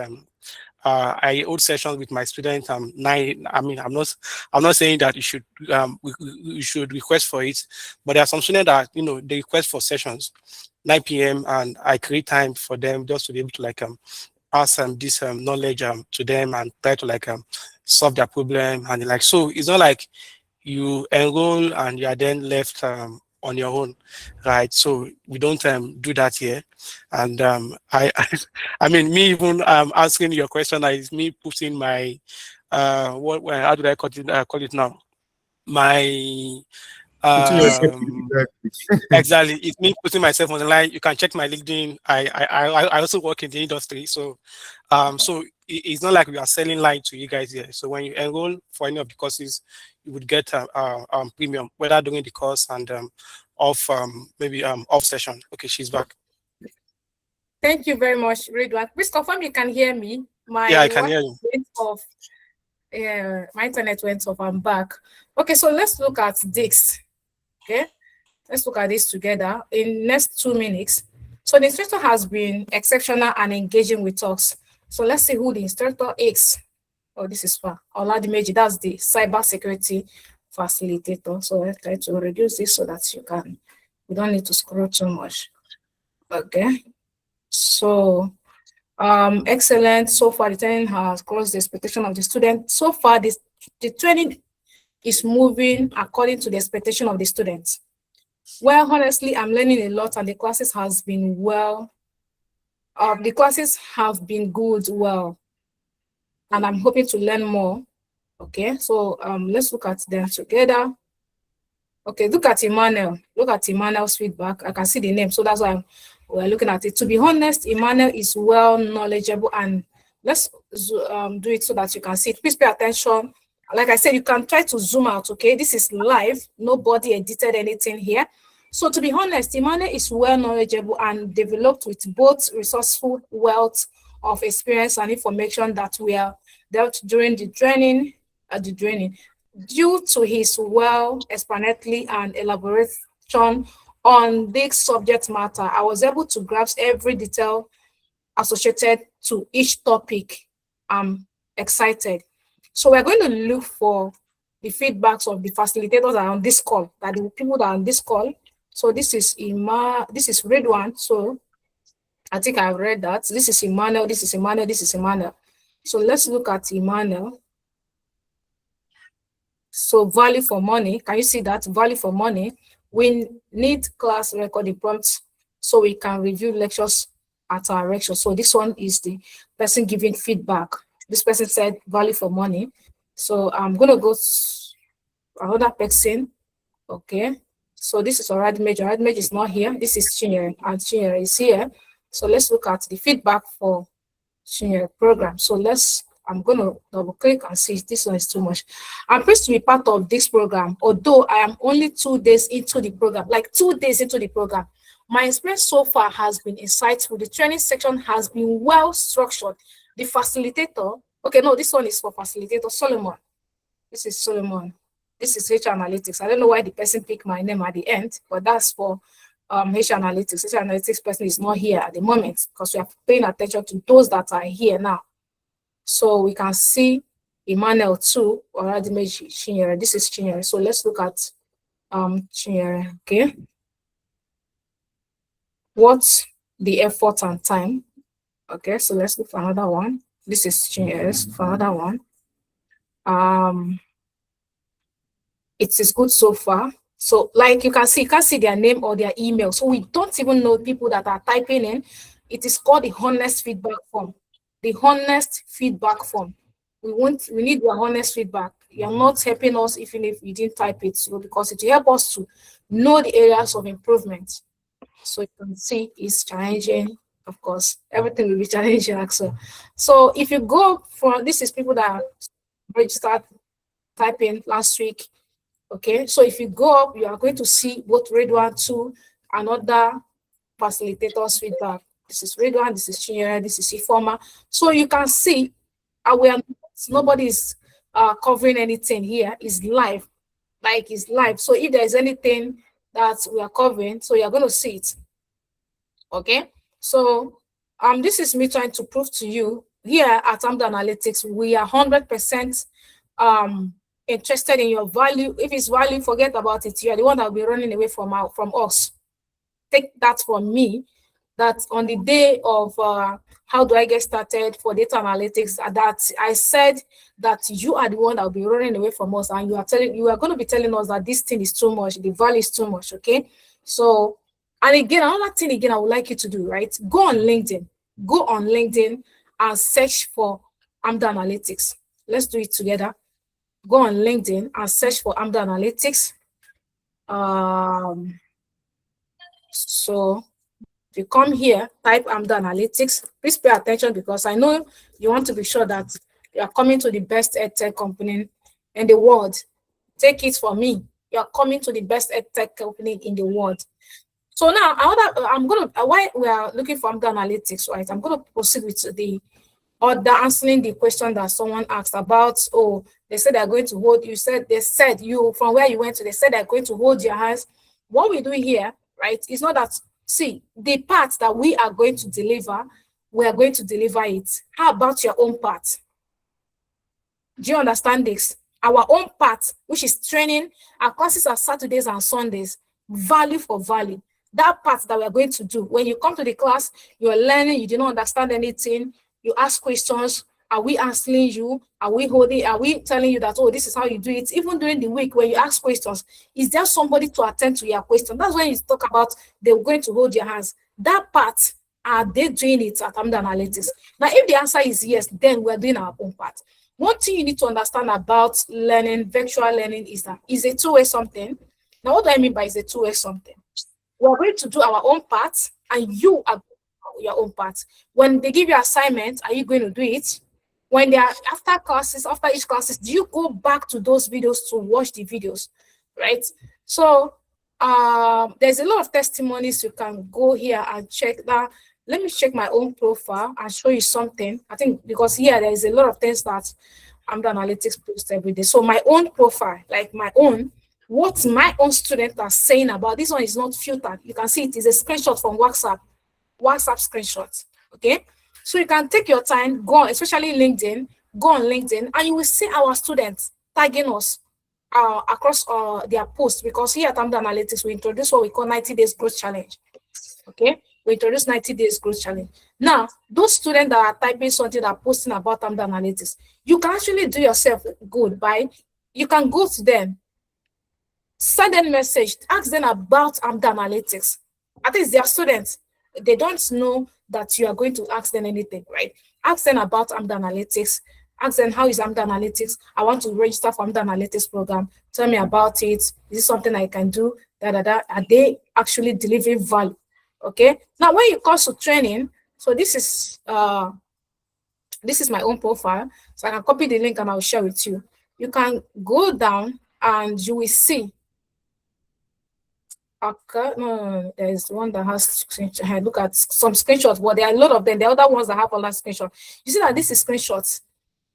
Speaker 3: I hold sessions with my students. I mean, I'm not saying that you should request for it, but there are some students that they request for sessions 9 p.m. and I create time for them just to be able to like pass this knowledge to them and try to like solve their problem. And like, so it's not like you enroll and you are then left on your own, right? So we don't do that here. And I mean, me even asking your question is me putting my how do I call it now? My exactly, it's me putting myself on the line. You can check my LinkedIn. I also work in the industry, so so it's not like we are selling line to you guys here. So when you enroll for any of the courses, you would get premium, whether during the course and off maybe off session. Okay, she's back.
Speaker 1: Thank you very much, Ridwan. Please confirm you can hear me.
Speaker 3: Yeah, I can hear you.
Speaker 1: Went off. My internet went off. I'm back. Okay, so let's look at this. Okay, let's look at this together in next 2 minutes. So the instructor has been exceptional and engaging with us. So let's see who the instructor is. Oh, this is Oladimeji. That's the cybersecurity facilitator. So let's try to reduce this so that you don't need to scroll too much. Okay. So excellent. So far, the training has closed the expectation of the student. So far, the training is moving according to the expectation of the students. Well, honestly, I'm learning a lot, and the classes has been well. The classes have been good, well, and I'm hoping to learn more. Okay, so let's look at them together. Okay, look at Emmanuel. Look at Emmanuel's feedback. I can see the name, so that's why we're looking at it. To be honest, Emmanuel is well knowledgeable, and let's do it so that you can see it. Please pay attention. Like I said, you can try to zoom out, okay? This is live. Nobody edited anything here. So to be honest, Emmanuel is well knowledgeable and developed with both resourceful wealth of experience and information that we are dealt during the training, due to his well-explanatory and elaboration on this subject matter. I was able to grasp every detail associated to each topic. I'm excited. So we're going to look for the feedbacks of the facilitators that are on this call, that the people that are on this call. So this is Redwan. So I think I've read that. This is Emmanuel, this is Emmanuel, this is Emmanuel. So let's look at Emmanuel. So value for money, can you see that? Value for money. We need class recording prompts so we can review lectures at our lecture. So this one is the person giving feedback. This person said value for money. So I'm going to go to another person. Okay. So this is Oradimej. Oradimej is not here. This is Chinyere, and Chinyere is here. So let's look at the feedback for Chinyere program. So I'm going to double click and see if this one is too much. I'm pleased to be part of this program, although I am only 2 days into the program, like 2 days into the program. My experience so far has been insightful. The training section has been well structured. The facilitator, okay, no, this one is for facilitator Solomon. This is Solomon. This is HR Analytics. I don't know why the person picked my name at the end, but that's for HR Analytics. HR Analytics person is not here at the moment because we are paying attention to those that are here now. So we can see Emmanuel too, or Chinyere. This is Chinyere. So let's look at Chinyere, okay? What's the effort and time? Okay, so let's look for another one. This is Chinyere. Let's look for another one. It is good so far. So like you can't see their name or their email. So we don't even know people that are typing in. It is called the honest feedback form. The honest feedback form. We need your honest feedback. You're not helping us even if you didn't type it, so because it will help us to know the areas of improvement. So you can see it's challenging. Of course, everything will be challenging actually. So if you go for this is people that registered typing last week. Okay, so if you go up, you are going to see both Redwan 2 and other facilitators feedback. This is Redwan, this is Chinyere, this is Ifoma. So you can see nobody is covering anything here. It's live, like it's live. So if there is anything that we are covering, so you're going to see it. Okay, so this is me trying to prove to you here at AMDA Analytics, we are 100% interested in your value. If it's value, forget about it. You are the one that will be running away from us. Take that from me, that on the day of how do I get started for data analytics, that I said that you are the one that will be running away from us, and you are going to be telling us that this thing is too much, the value is too much. Okay, so and again, another thing again I would like you to do, right? Go on LinkedIn and search for AMDA Analytics. Let's do it together. Go on LinkedIn and search for AMDA Analytics. So if you come here, type AMDA Analytics. Please pay attention because I know you want to be sure that you are coming to the best edtech company in the world. Take it from me. You are coming to the best edtech company in the world. So now, while we are looking for AMDA Analytics, right, I'm going to proceed with the answering the question that someone asked about, they said they're going to hold, they said from where you went to, they said they're going to hold your hands. What we do here, right, is not that, see, the part that we are going to deliver, we are going to deliver it. How about your own part? Do you understand this? Our own part, which is training, our classes are Saturdays and Sundays, value for value. That part that we are going to do. When you come to the class, you are learning, you do not understand anything, you ask questions, Are we answering you? Are we telling you that, oh, this is how you do it? Even during the week when you ask questions, is there somebody to attend to your question? That's when you talk about they're going to hold your hands. That part, are they doing it at Amda Analytics? Now, if the answer is yes, then we're doing our own part. One thing you need to understand about learning, virtual learning, is that it's a two-way something. Now, what do I mean by it's a two-way something? We're going to do our own part, and you are your own part. When they give you assignment, are you going to do it? When they are after classes, after each classes, do you go back to those videos to watch the videos, right? So there's a lot of testimonies. You can go here and check that. Let me check my own profile and show you something. I think because here there is a lot of things that Amda Analytics post every day. So my own profile, like my own, what my own students are saying about this one is not filtered. You can see it is a screenshot from WhatsApp screenshot. Okay, so you can take your time, go on, especially LinkedIn, go on LinkedIn, and you will see our students tagging us across their posts, because here at Amda Analytics we introduce what we call 90 days growth challenge. Okay, we introduce 90 days growth challenge. Now, those students that are typing something, that are posting about Amda Analytics, you can actually do yourself good by, you can go to them, send them a message, ask them about Amda Analytics. At least they are students. They don't know that you are going to ask them anything, right? Ask them about Amda Analytics. Ask them, how is Amda Analytics? I want to register for Amda Analytics program. Tell me about it. Is this something I can do? Are they actually delivering value? Okay. Now, when it comes to training, so this is my own profile. So I can copy the link and I'll share with you. You can go down and you will see. Okay, no, there's one that has screenshot. Look at some screenshots, but there are a lot of them. The other ones that have a lot of screenshots. You see that this is screenshots.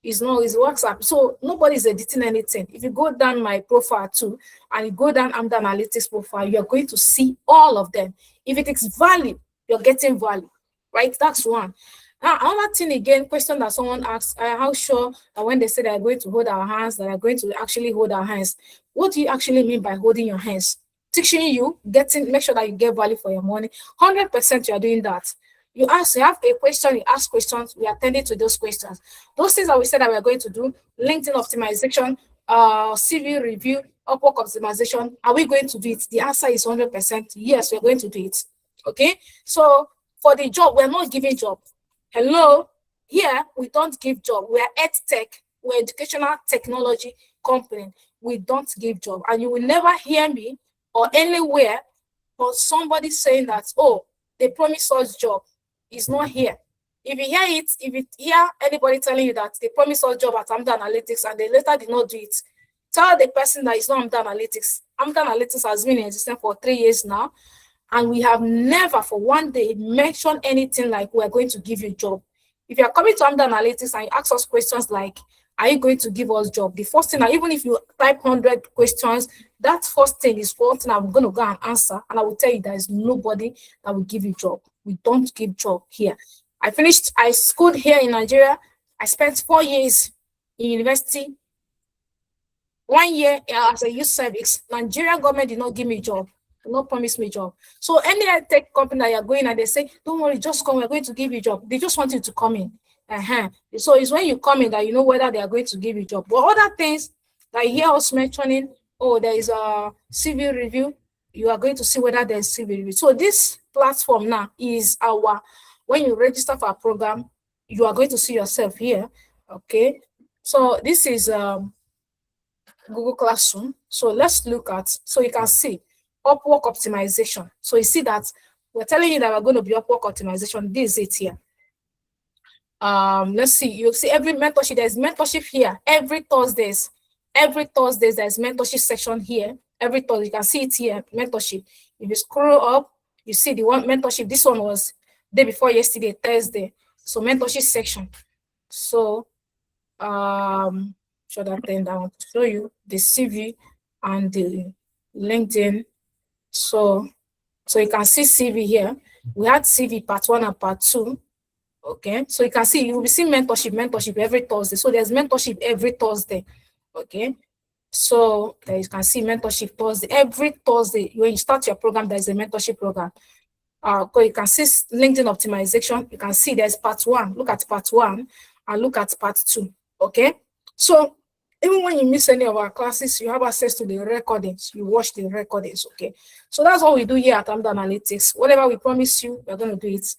Speaker 1: It's WhatsApp. So nobody's editing anything. If you go down my profile too, and you go down Amda Analytics profile, you're going to see all of them. If it is value, you're getting value, right? That's one. Now, another thing again, question that someone asked, how sure that when they say they're going to hold our hands, that are going to actually hold our hands? What do you actually mean by holding your hands? Teaching you, make sure that you get value for your money. 100% you are doing that. You have a question, you ask questions, we are attending to those questions. Those things that we said that we're going to do, LinkedIn optimization, CV review, Upwork optimization, are we going to do it? The answer is 100% yes, we're going to do it. Okay, so for the job, we're not giving job. Hello, here we don't give job. We're EdTech, we're educational technology company. We don't give job, and you will never hear me or anywhere or somebody saying that, oh, they promised us job. It's not here. If you hear anybody telling you that they promised us job at Amda Analytics and they later did not do it, tell the person that it's not Amda Analytics. Amda Analytics has been in existence for 3 years now, and we have never for one day mentioned anything like we're going to give you job. If you're coming to Amda Analytics and you ask us questions like, are you going to give us job? The first thing, even if you type 100 questions, that first thing is what thing I'm going to go and answer, and I will tell you there is nobody that will give you job. We don't give job here. I schooled here in Nigeria. I spent 4 years in university. 1 year as a youth service. Nigerian government did not give me job. Did not promise me job. So any tech company that you're going and they say, don't worry, just come, we're going to give you job. They just want you to come in. So it's when you come in that you know whether they are going to give you job. But other things that you hear us mentioning, oh, there is a CV review, you are going to see whether there's CV review. So this platform now is when you register for a program, you are going to see yourself here. Okay, so this is Google Classroom. So let's look at, so you can see Upwork optimization. So you see that we're telling you that we're going to be Upwork optimization. This is it here. Let's see, you'll see every mentorship, there's mentorship here every Thursdays there's mentorship section here every Thursday. You can see it here, mentorship. If you scroll up, you see the one mentorship. This one was day before yesterday, Thursday. So mentorship section. So show that thing down to show you the CV and the LinkedIn. So you can see CV here. We had CV part 1 and part 2. Okay, so you can see, you will be seeing mentorship every Thursday. So there's mentorship every Thursday. Okay, so you can see mentorship Thursday. Every Thursday, when you start your program, there's a mentorship program. So you can see LinkedIn optimization. You can see there's part 1. Look at part 1, and look at part 2. Okay, so even when you miss any of our classes, you have access to the recordings. You watch the recordings. Okay, so that's what we do here at Amda Analytics. Whatever we promise you, we're going to do it.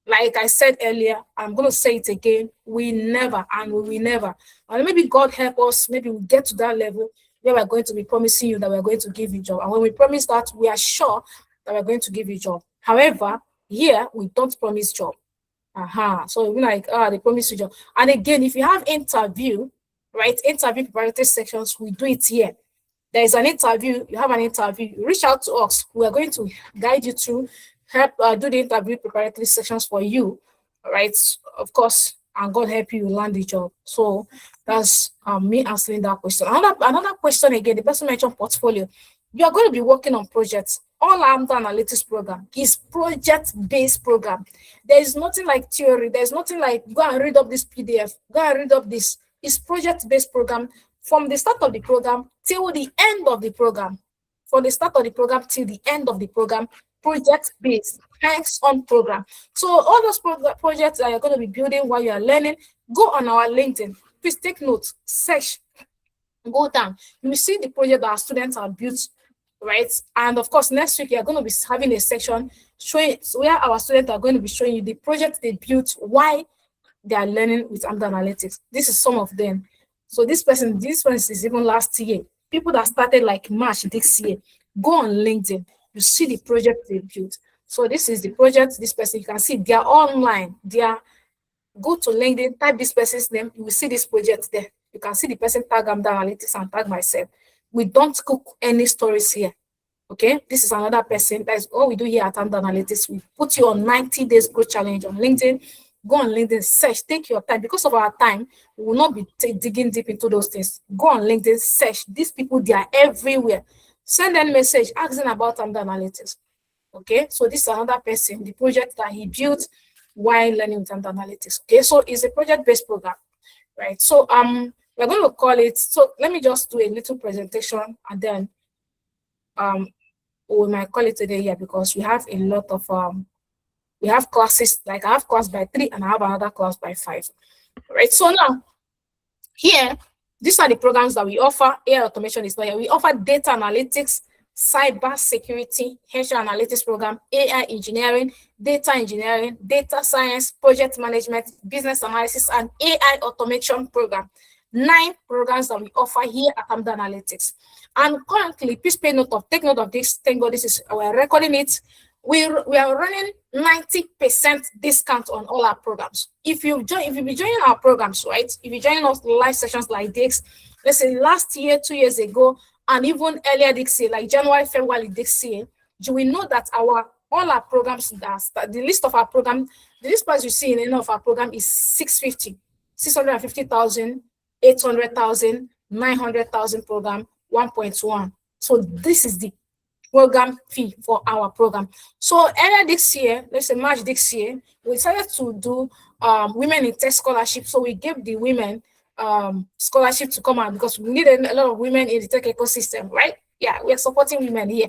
Speaker 1: Like I said earlier, I'm going to say it again. We never, and we will never, and maybe God help us, maybe we get to that level where we're going to be promising you that we're going to give you a job. And when we promise that, we are sure that we're going to give you a job. However, here we don't promise job. So we're like, they promise you job. And again, if you have interview, right, interview preparatory sections, we do it here. There is an interview, you have an interview, reach out to us. We are going to guide you through, help do the interview preparatory sections for you, right? Of course, and God help you land the job. So that's me answering that question. Another question again, the person mentioned portfolio. You are going to be working on projects. All Amda Analytics program is project-based program. There is nothing like theory. There's nothing like go and read up this PDF, go and read up this. It's project-based program from the start of the program till the end of the program. From the start of the program till the end of the program, project-based, hands-on program. So all those projects that you're going to be building while you are learning, go on our LinkedIn. Please take notes, search, go down. You will see the project that our students have built, right? And of course, next week, you're going to be having a section showing where our students are going to be showing you the project they built, why they are learning with Amda Analytics. This is some of them. So this one is even last year. People that started like March this year, go on LinkedIn. You see the project they built. So this is the project, this person, you can see they are online. Go to LinkedIn, type this person's name, you will see this project there. You can see the person tag Amda Analytics and tag myself. We don't cook any stories here. Okay, this is another person. That's all we do here at Amda Analytics. We put you on 90 days growth challenge on LinkedIn. Go on LinkedIn, search, take your time. Because of our time, we will not be digging deep into those things. Go on LinkedIn, search. These people, they are everywhere. Send them a message, ask them about Amda Analytics. Okay, so this is another person, the project that he built while learning with Amda Analytics. Okay, so it's a project-based program, right? So we're going to call it. So let me just do a little presentation, and then we might call it today here because we have a lot of we have classes, like I have class by 3 and I have another class by 5. Right. So now here, these are the programs that we offer. AI automation is not here. We offer data analytics, cyber security, HR analytics program, AI engineering, data science, project management, business analysis, and AI automation program. 9 programs that we offer here at Amda Analytics. And currently, please take note of this. Thank God this is, we're recording it. We are running 90% discount on all our programs. If you be joining our programs, right? If you join us live sessions like this, let's say last year, 2 years ago, and even earlier this year, like January, February this year, you will know that all our programs, the list of our program, the list price you see in any of our program is 650,000, 800,000, 900,000 program, 1.1. So this is the program fee for our program. So earlier this year, let's say March this year, we decided to do women in tech scholarship. So we gave the women scholarship to come out because we needed a lot of women in the tech ecosystem, right? Yeah, we are supporting women here.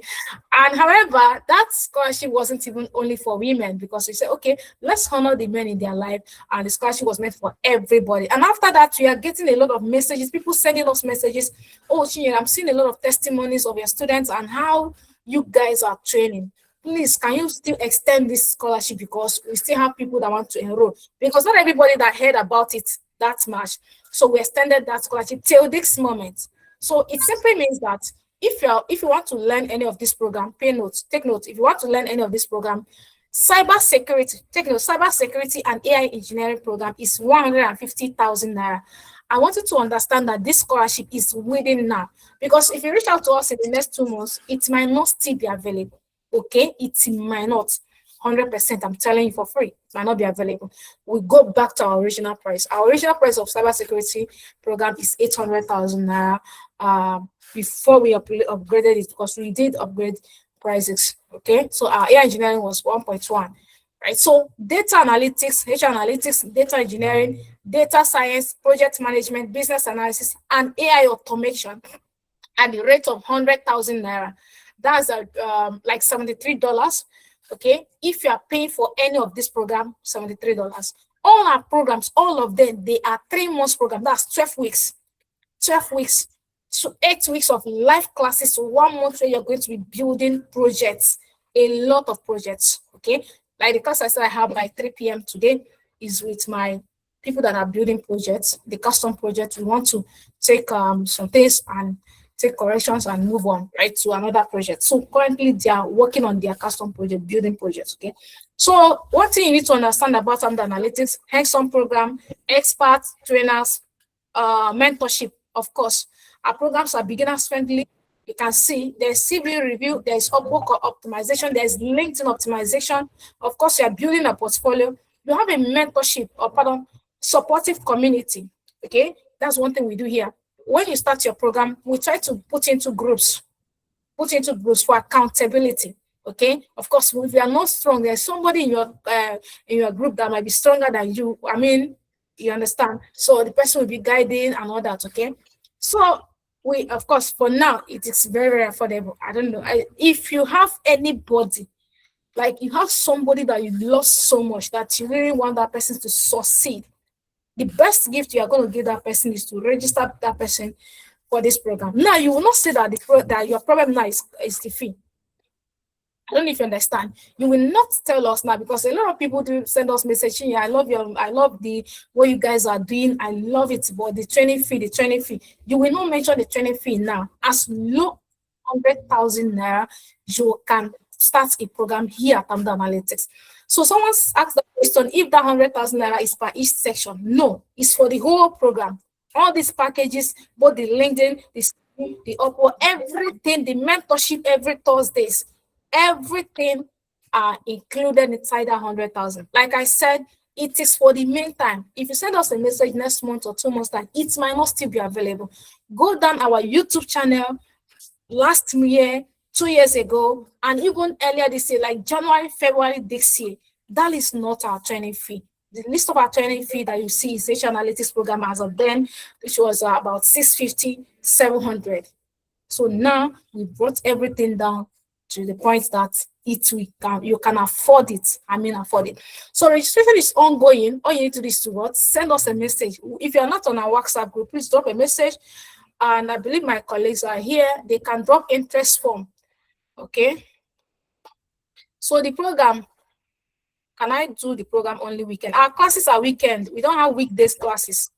Speaker 1: And however, that scholarship wasn't even only for women because we said, okay, let's honor the men in their life. And the scholarship was meant for everybody. And after that, we are getting a lot of messages, people sending us messages. Oh, Chinyere, I'm seeing a lot of testimonies of your students and how you guys are training. Please, can you still extend this scholarship because we still have people that want to enroll? Because not everybody that heard about it that much. So we extended that scholarship till this moment. So it simply means that if you want to learn any of this program, take note. If you want to learn any of this program, cyber security and AI engineering program is 150,000 naira. I want you to understand that this scholarship is within now, because if you reach out to us in the next 2 months, it might not still be available. Okay, it might not. 100%, I'm telling you for free, it might not be available. We go back to our original price. Our original price of cybersecurity program is 800,000 naira. Before we upgraded it, because we did upgrade prices. Okay, so our AI engineering was 1.1. Right, so data analytics, HR analytics, data engineering, data science, project management, business analysis, and AI automation at the rate of 100,000 naira. That's like $73. Okay, if you are paying for any of this program, $73. All our programs, all of them, they are 3 months program. That's 12 weeks. 12 weeks. So 8 weeks of live classes. So 1 month where you're going to be building projects, a lot of projects. Okay. Like the class I said I have by 3 p.m. today is with my people that are building projects, the custom project. We want to take some things and take corrections and move on, right, to another project. So currently they are working on their custom project, building projects. Okay. So one thing you need to understand about analytics, hands-on program, experts, trainers, mentorship. Of course, our programs are beginners friendly. You can see there's CV review, there's Upwork optimization, there's LinkedIn optimization. Of course, you are building a portfolio. You have a mentorship, or pardon, supportive community. Okay, that's one thing we do here. When you start your program, we try to put into groups for accountability. Okay, of course, if you are not strong, there's somebody in your group that might be stronger than you. I mean, you understand? So the person will be guiding and all that. Okay, so we, of course, for now it is very, very affordable. I don't know if you have anybody, like you have somebody that you love so much that you really want that person to succeed. The best gift you are going to give that person is to register that person for this program. Now, you will not say that that your problem now is the fee. I don't know if you understand. You will not tell us now, because a lot of people do send us messaging. Yeah, I love the what you guys are doing. I love it, but the training fee. You will not mention the training fee now. As low 100,000 naira, you can start a program here at Amda Analytics. So someone asked the question if that 100,000 naira is per each section. No, it's for the whole program. All these packages, both the LinkedIn, the Upwork, everything, the mentorship every Thursdays, everything are included inside that 100,000. Like I said, it is for the meantime. If you send us a message next month or 2 months time, it might not still be available. Go down our YouTube channel last year, 2 years ago, and even earlier this year, like January, February this year. That is not our training fee. The list of our training fee that you see is H Analytics program as of then, which was about 650, 700. So now we brought everything down to the point that you can afford it. Afford it. So registration is ongoing. All you need to do is to what? Send us a message. If you're not on our WhatsApp group, please drop a message. And I believe my colleagues are here. They can drop interest form. Okay. So the program, can I do the program only weekend? Our classes are weekend. We don't have weekdays classes.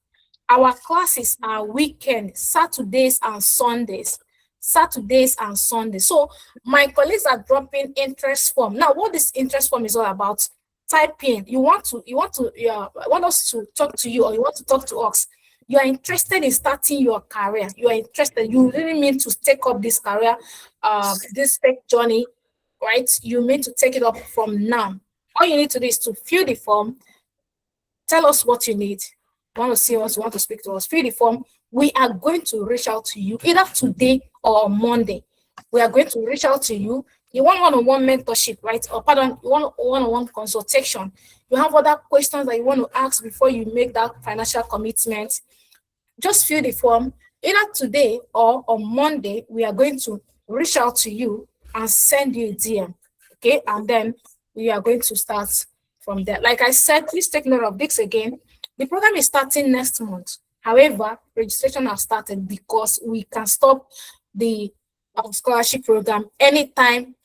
Speaker 1: Our classes are weekend, Saturdays and Sundays. So my colleagues are dropping interest form. Now, what this interest form is all about? Type in. You want us to talk to you, or you want to talk to us. You are interested in starting your career. You really mean to take up this career, this tech journey, right? You mean to take it up from now. All you need to do is to fill the form. Tell us what you need. You want to see us, you want to speak to us, fill the form. We are going to reach out to you either today or Monday. We are going to reach out to you. You want one-on-one mentorship, right? Or pardon, you want one-on-one consultation. You have other questions that you want to ask before you make that financial commitment. Just fill the form. Either today or on Monday, we are going to reach out to you and send you a DM. Okay, and then we are going to start from there. Like I said, please take note of this again. The program is starting next month. However, registration has started because we can stop the scholarship program anytime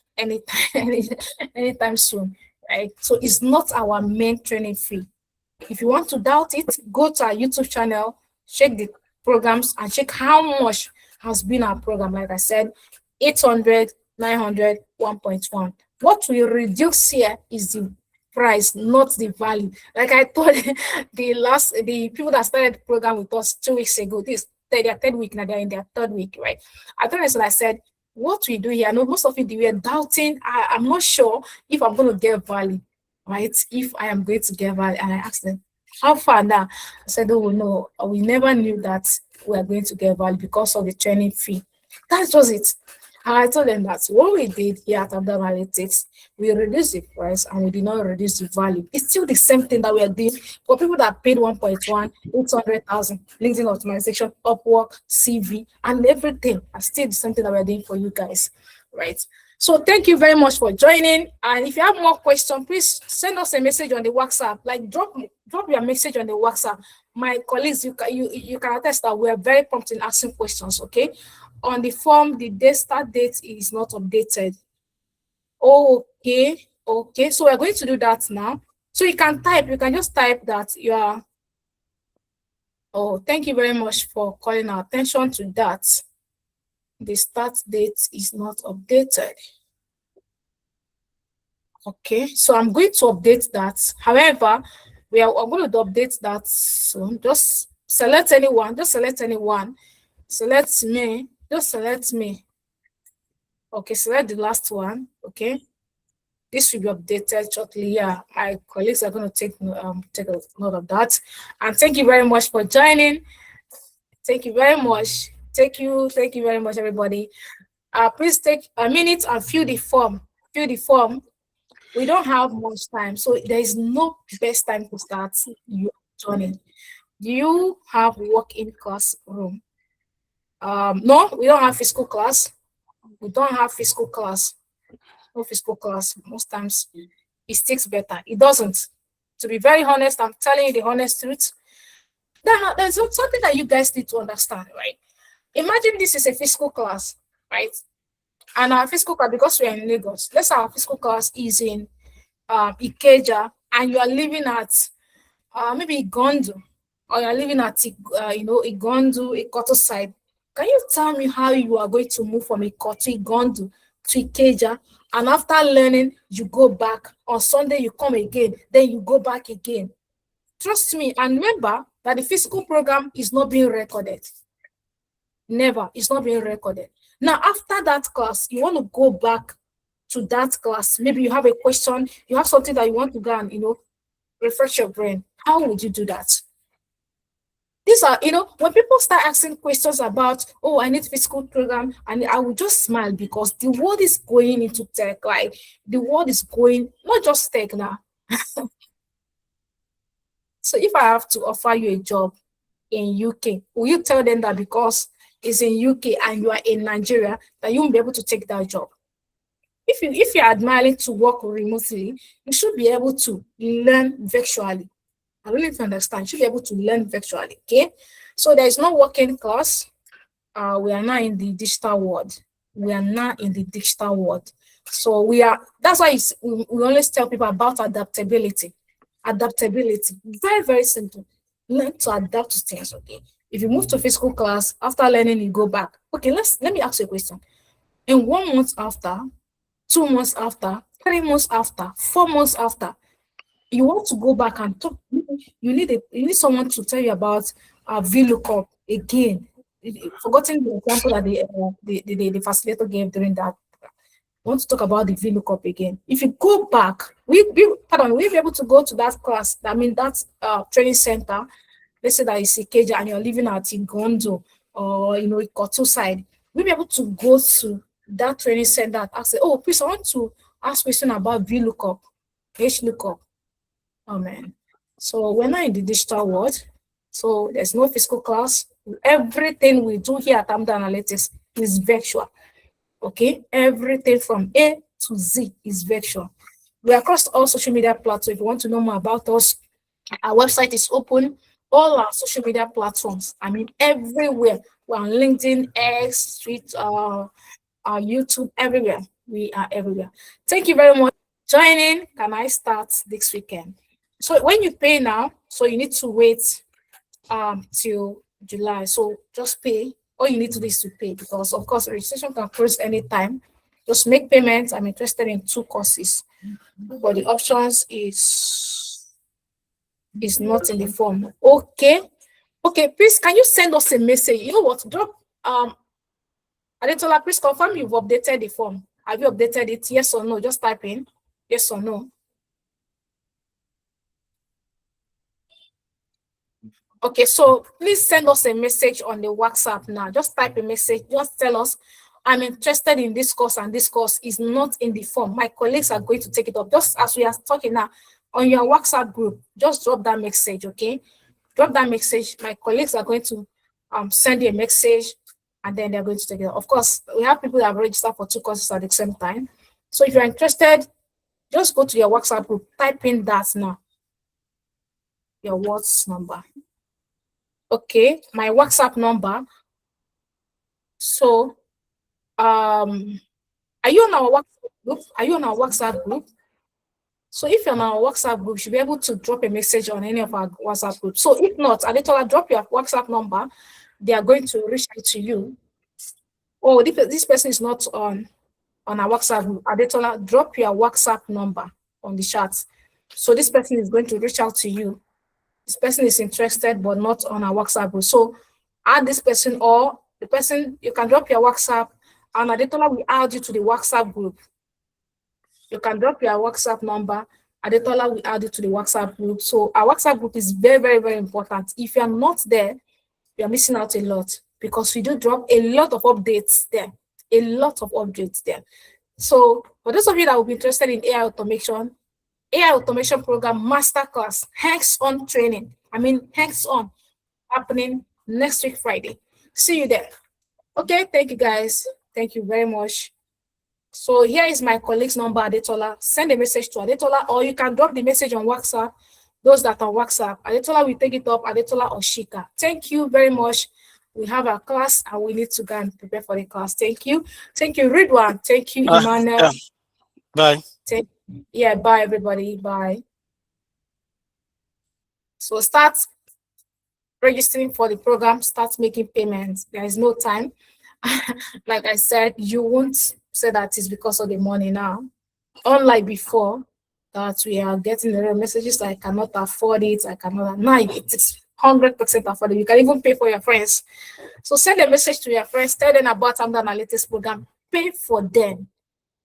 Speaker 1: soon, right? So it's not our main training fee. If you want to doubt it, go to our YouTube channel, check the programs, and check how much has been our program. Like I said, 800, 900, 1.1. What we reduce here is the price, not the value. Like I told the people that started the program with us 2 weeks ago, their third week, now they're in their third week, right? I told them, so I said, what we do here, I know most of you were doubting. I'm not sure if I'm going to get value, right? If I am going to get value. And I asked them, how far now? I said, oh no, we never knew that we are going to get value because of the training fee. That's just it. And I told them that what we did here at Abdul Analytics, we reduced the price and we did not reduce the value. It's still the same thing that we are doing for people that paid 1.1, 800,000, LinkedIn optimization, Upwork, CV, and everything. Are still the same thing that we are doing for you guys, right? So thank you very much for joining. And if you have more questions, please send us a message on the WhatsApp. Like drop your message on the WhatsApp. My colleagues, you can attest that we are very prompt in asking questions. Okay, on the form, the start date is not updated. Okay, okay. So we're going to do that now. So you can type. You can just type that you are. Oh, thank you very much for calling our attention to that. The start date is not updated. Okay, so I'm going to update that. However, I'm going to update that soon. Just select anyone. Just select anyone. Select me. Just select me. Okay, select the last one. Okay, this will be updated shortly. Yeah, my colleagues are going to take a note of that. And thank you very much for joining. Thank you very much. Thank you very much, everybody. Please take a minute and fill the form. Fill the form. We don't have much time, so there is no best time to start your journey. Do you have walk-in classroom? No, we don't have physical class. We don't have physical class. No physical class. Most times it sticks better. It doesn't. To be very honest, I'm telling you the honest truth. There's something that you guys need to understand, right? Imagine this is a physical class, right? And our physical class, because we're in Lagos, let's say our physical class is in Ikeja, and you are living at maybe Igondo, or you're living at Igondo, Ikoto side. Can you tell me how you are going to move from Ikoto, Igondo to Ikeja, and after learning, you go back on Sunday, you come again, then you go back again? Trust me, and remember that the physical program is not being recorded. Never, it's not being recorded. Now, after that class, you want to go back to that class. Maybe you have a question, you have something that you want to go and, refresh your brain. How would you do that? These are, when people start asking questions about, oh, I need physical program, and I will just smile because the world is going into tech. Like, the world is going, not just tech now. So if I have to offer you a job in UK, will you tell them that because it's in UK and you are in Nigeria, that you won't be able to take that job? If you're admiring to work remotely, you should be able to learn virtually. I don't know if you understand. You should be able to learn virtually. Okay, so there is no working class. We are now in the digital world. We are now in the digital world. So that's why we always tell people about adaptability. Adaptability, very, very simple. Learn to adapt to things. Okay, if you move to physical class, after learning, you go back. Okay, let me ask you a question. In 1 month after, 2 months after, 3 months after, 4 months after, you want to go back and talk. You need someone to tell you about VLOOKUP again. Forgotten the example that the facilitator gave during that. I want to talk about the VLOOKUP again. If you go back, we'll be able to go to that class. I mean, that training center. Let's say that it's Ikeja and you're living at Igondo or Ikoto side. We'll be able to go to that training center and ask, oh, please, I want to ask question about VLOOKUP, HLOOKUP. Oh man. So we're not in the digital world. So there's no physical class. Everything we do here at Amda Analytics is virtual. Okay, everything from A to Z is virtual. We're across all social media platforms. If you want to know more about us, our website is open. All our social media platforms. I mean, everywhere. We're on LinkedIn, X, Twitter, YouTube, everywhere. We are everywhere. Thank you very much for joining. Can I start this weekend? So when you pay now, so you need to wait till July. So just pay. All you need to do is to pay, because of course registration can close anytime. Just make payments. I'm interested in 2 courses, but the options is not in the form. Okay, please can you send us a message? You know what? Drop Adetola, please confirm you've updated the form. Have you updated it? Yes or no? Just type in yes or no. Okay, so please send us a message on the WhatsApp now. Just type a message. Just tell us, I'm interested in this course and this course is not in the form. My colleagues are going to take it up. Just as we are talking now, on your WhatsApp group, just drop that message, okay? Drop that message. My colleagues are going to send you a message and then they're going to take it. Of course, we have people that have registered for 2 courses at the same time. So if you're interested, just go to your WhatsApp group, type in that now. Your WhatsApp number. Okay, my WhatsApp number. So, are you on our WhatsApp group? Are you on our WhatsApp group? So if you're on our WhatsApp group, you should be able to drop a message on any of our WhatsApp groups. So if not, Adetola, drop your WhatsApp number. They are going to reach out to you. Oh, this person is not on our WhatsApp group. Adetola, drop your WhatsApp number on the chat. So this person is going to reach out to you. This person is interested but not on our WhatsApp group. So add this person, or the person, you can drop your WhatsApp, and Adetola will add you to the WhatsApp group. You can drop your WhatsApp number. Adetola will add you to the WhatsApp group. So our WhatsApp group is very, very, very important. If you're not there, you're missing out a lot, because we do drop a lot of updates there. A lot of updates there. So for those of you that will be interested in AI automation program masterclass, hands-on training. Hands-on, happening next week, Friday. See you there. Okay, thank you guys. Thank you very much. So here is my colleague's number, Adetola. Send a message to Adetola, or you can drop the message on WhatsApp. Those that are on WhatsApp, Adetola will take it up, Adetola or Shika. Thank you very much. We have our class and we need to go and prepare for the class. Thank you. Thank you, Ridwan. Thank you, Emmanuel.
Speaker 3: Yeah. Bye.
Speaker 1: Bye, everybody. Bye. So start registering for the program, start making payments. There is no time. Like I said, you won't say that it's because of the money now. Unlike before, that we are getting the messages that I cannot afford it, I cannot. Now it's 100% affordable. You can even pay for your friends. So send a message to your friends, tell them about the Analytics program, pay for them,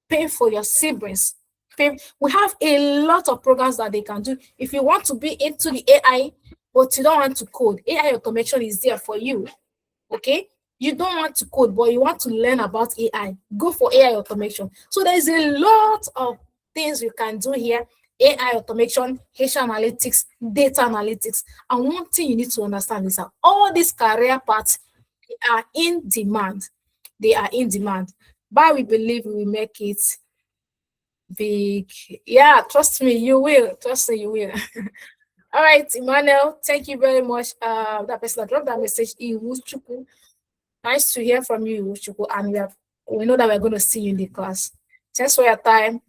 Speaker 1: pay for your siblings. We have a lot of programs that they can do. If you want to be into the AI, but you don't want to code, AI automation is there for you. Okay? You don't want to code, but you want to learn about AI, go for AI automation. So there's a lot of things you can do here: AI automation, HR analytics, data analytics. And one thing you need to understand is that all these career paths are in demand. They are in demand. But we believe we will make it big. Yeah, trust me, you will. Trust me, you will. All right, Emmanuel, thank you very much. That person that dropped that message, Iwuchukwu. Nice to hear from you, Iwuchukwu, and we know that we're going to see you in the class. Thanks for your time,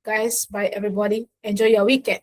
Speaker 1: guys. Bye, everybody. Enjoy your weekend.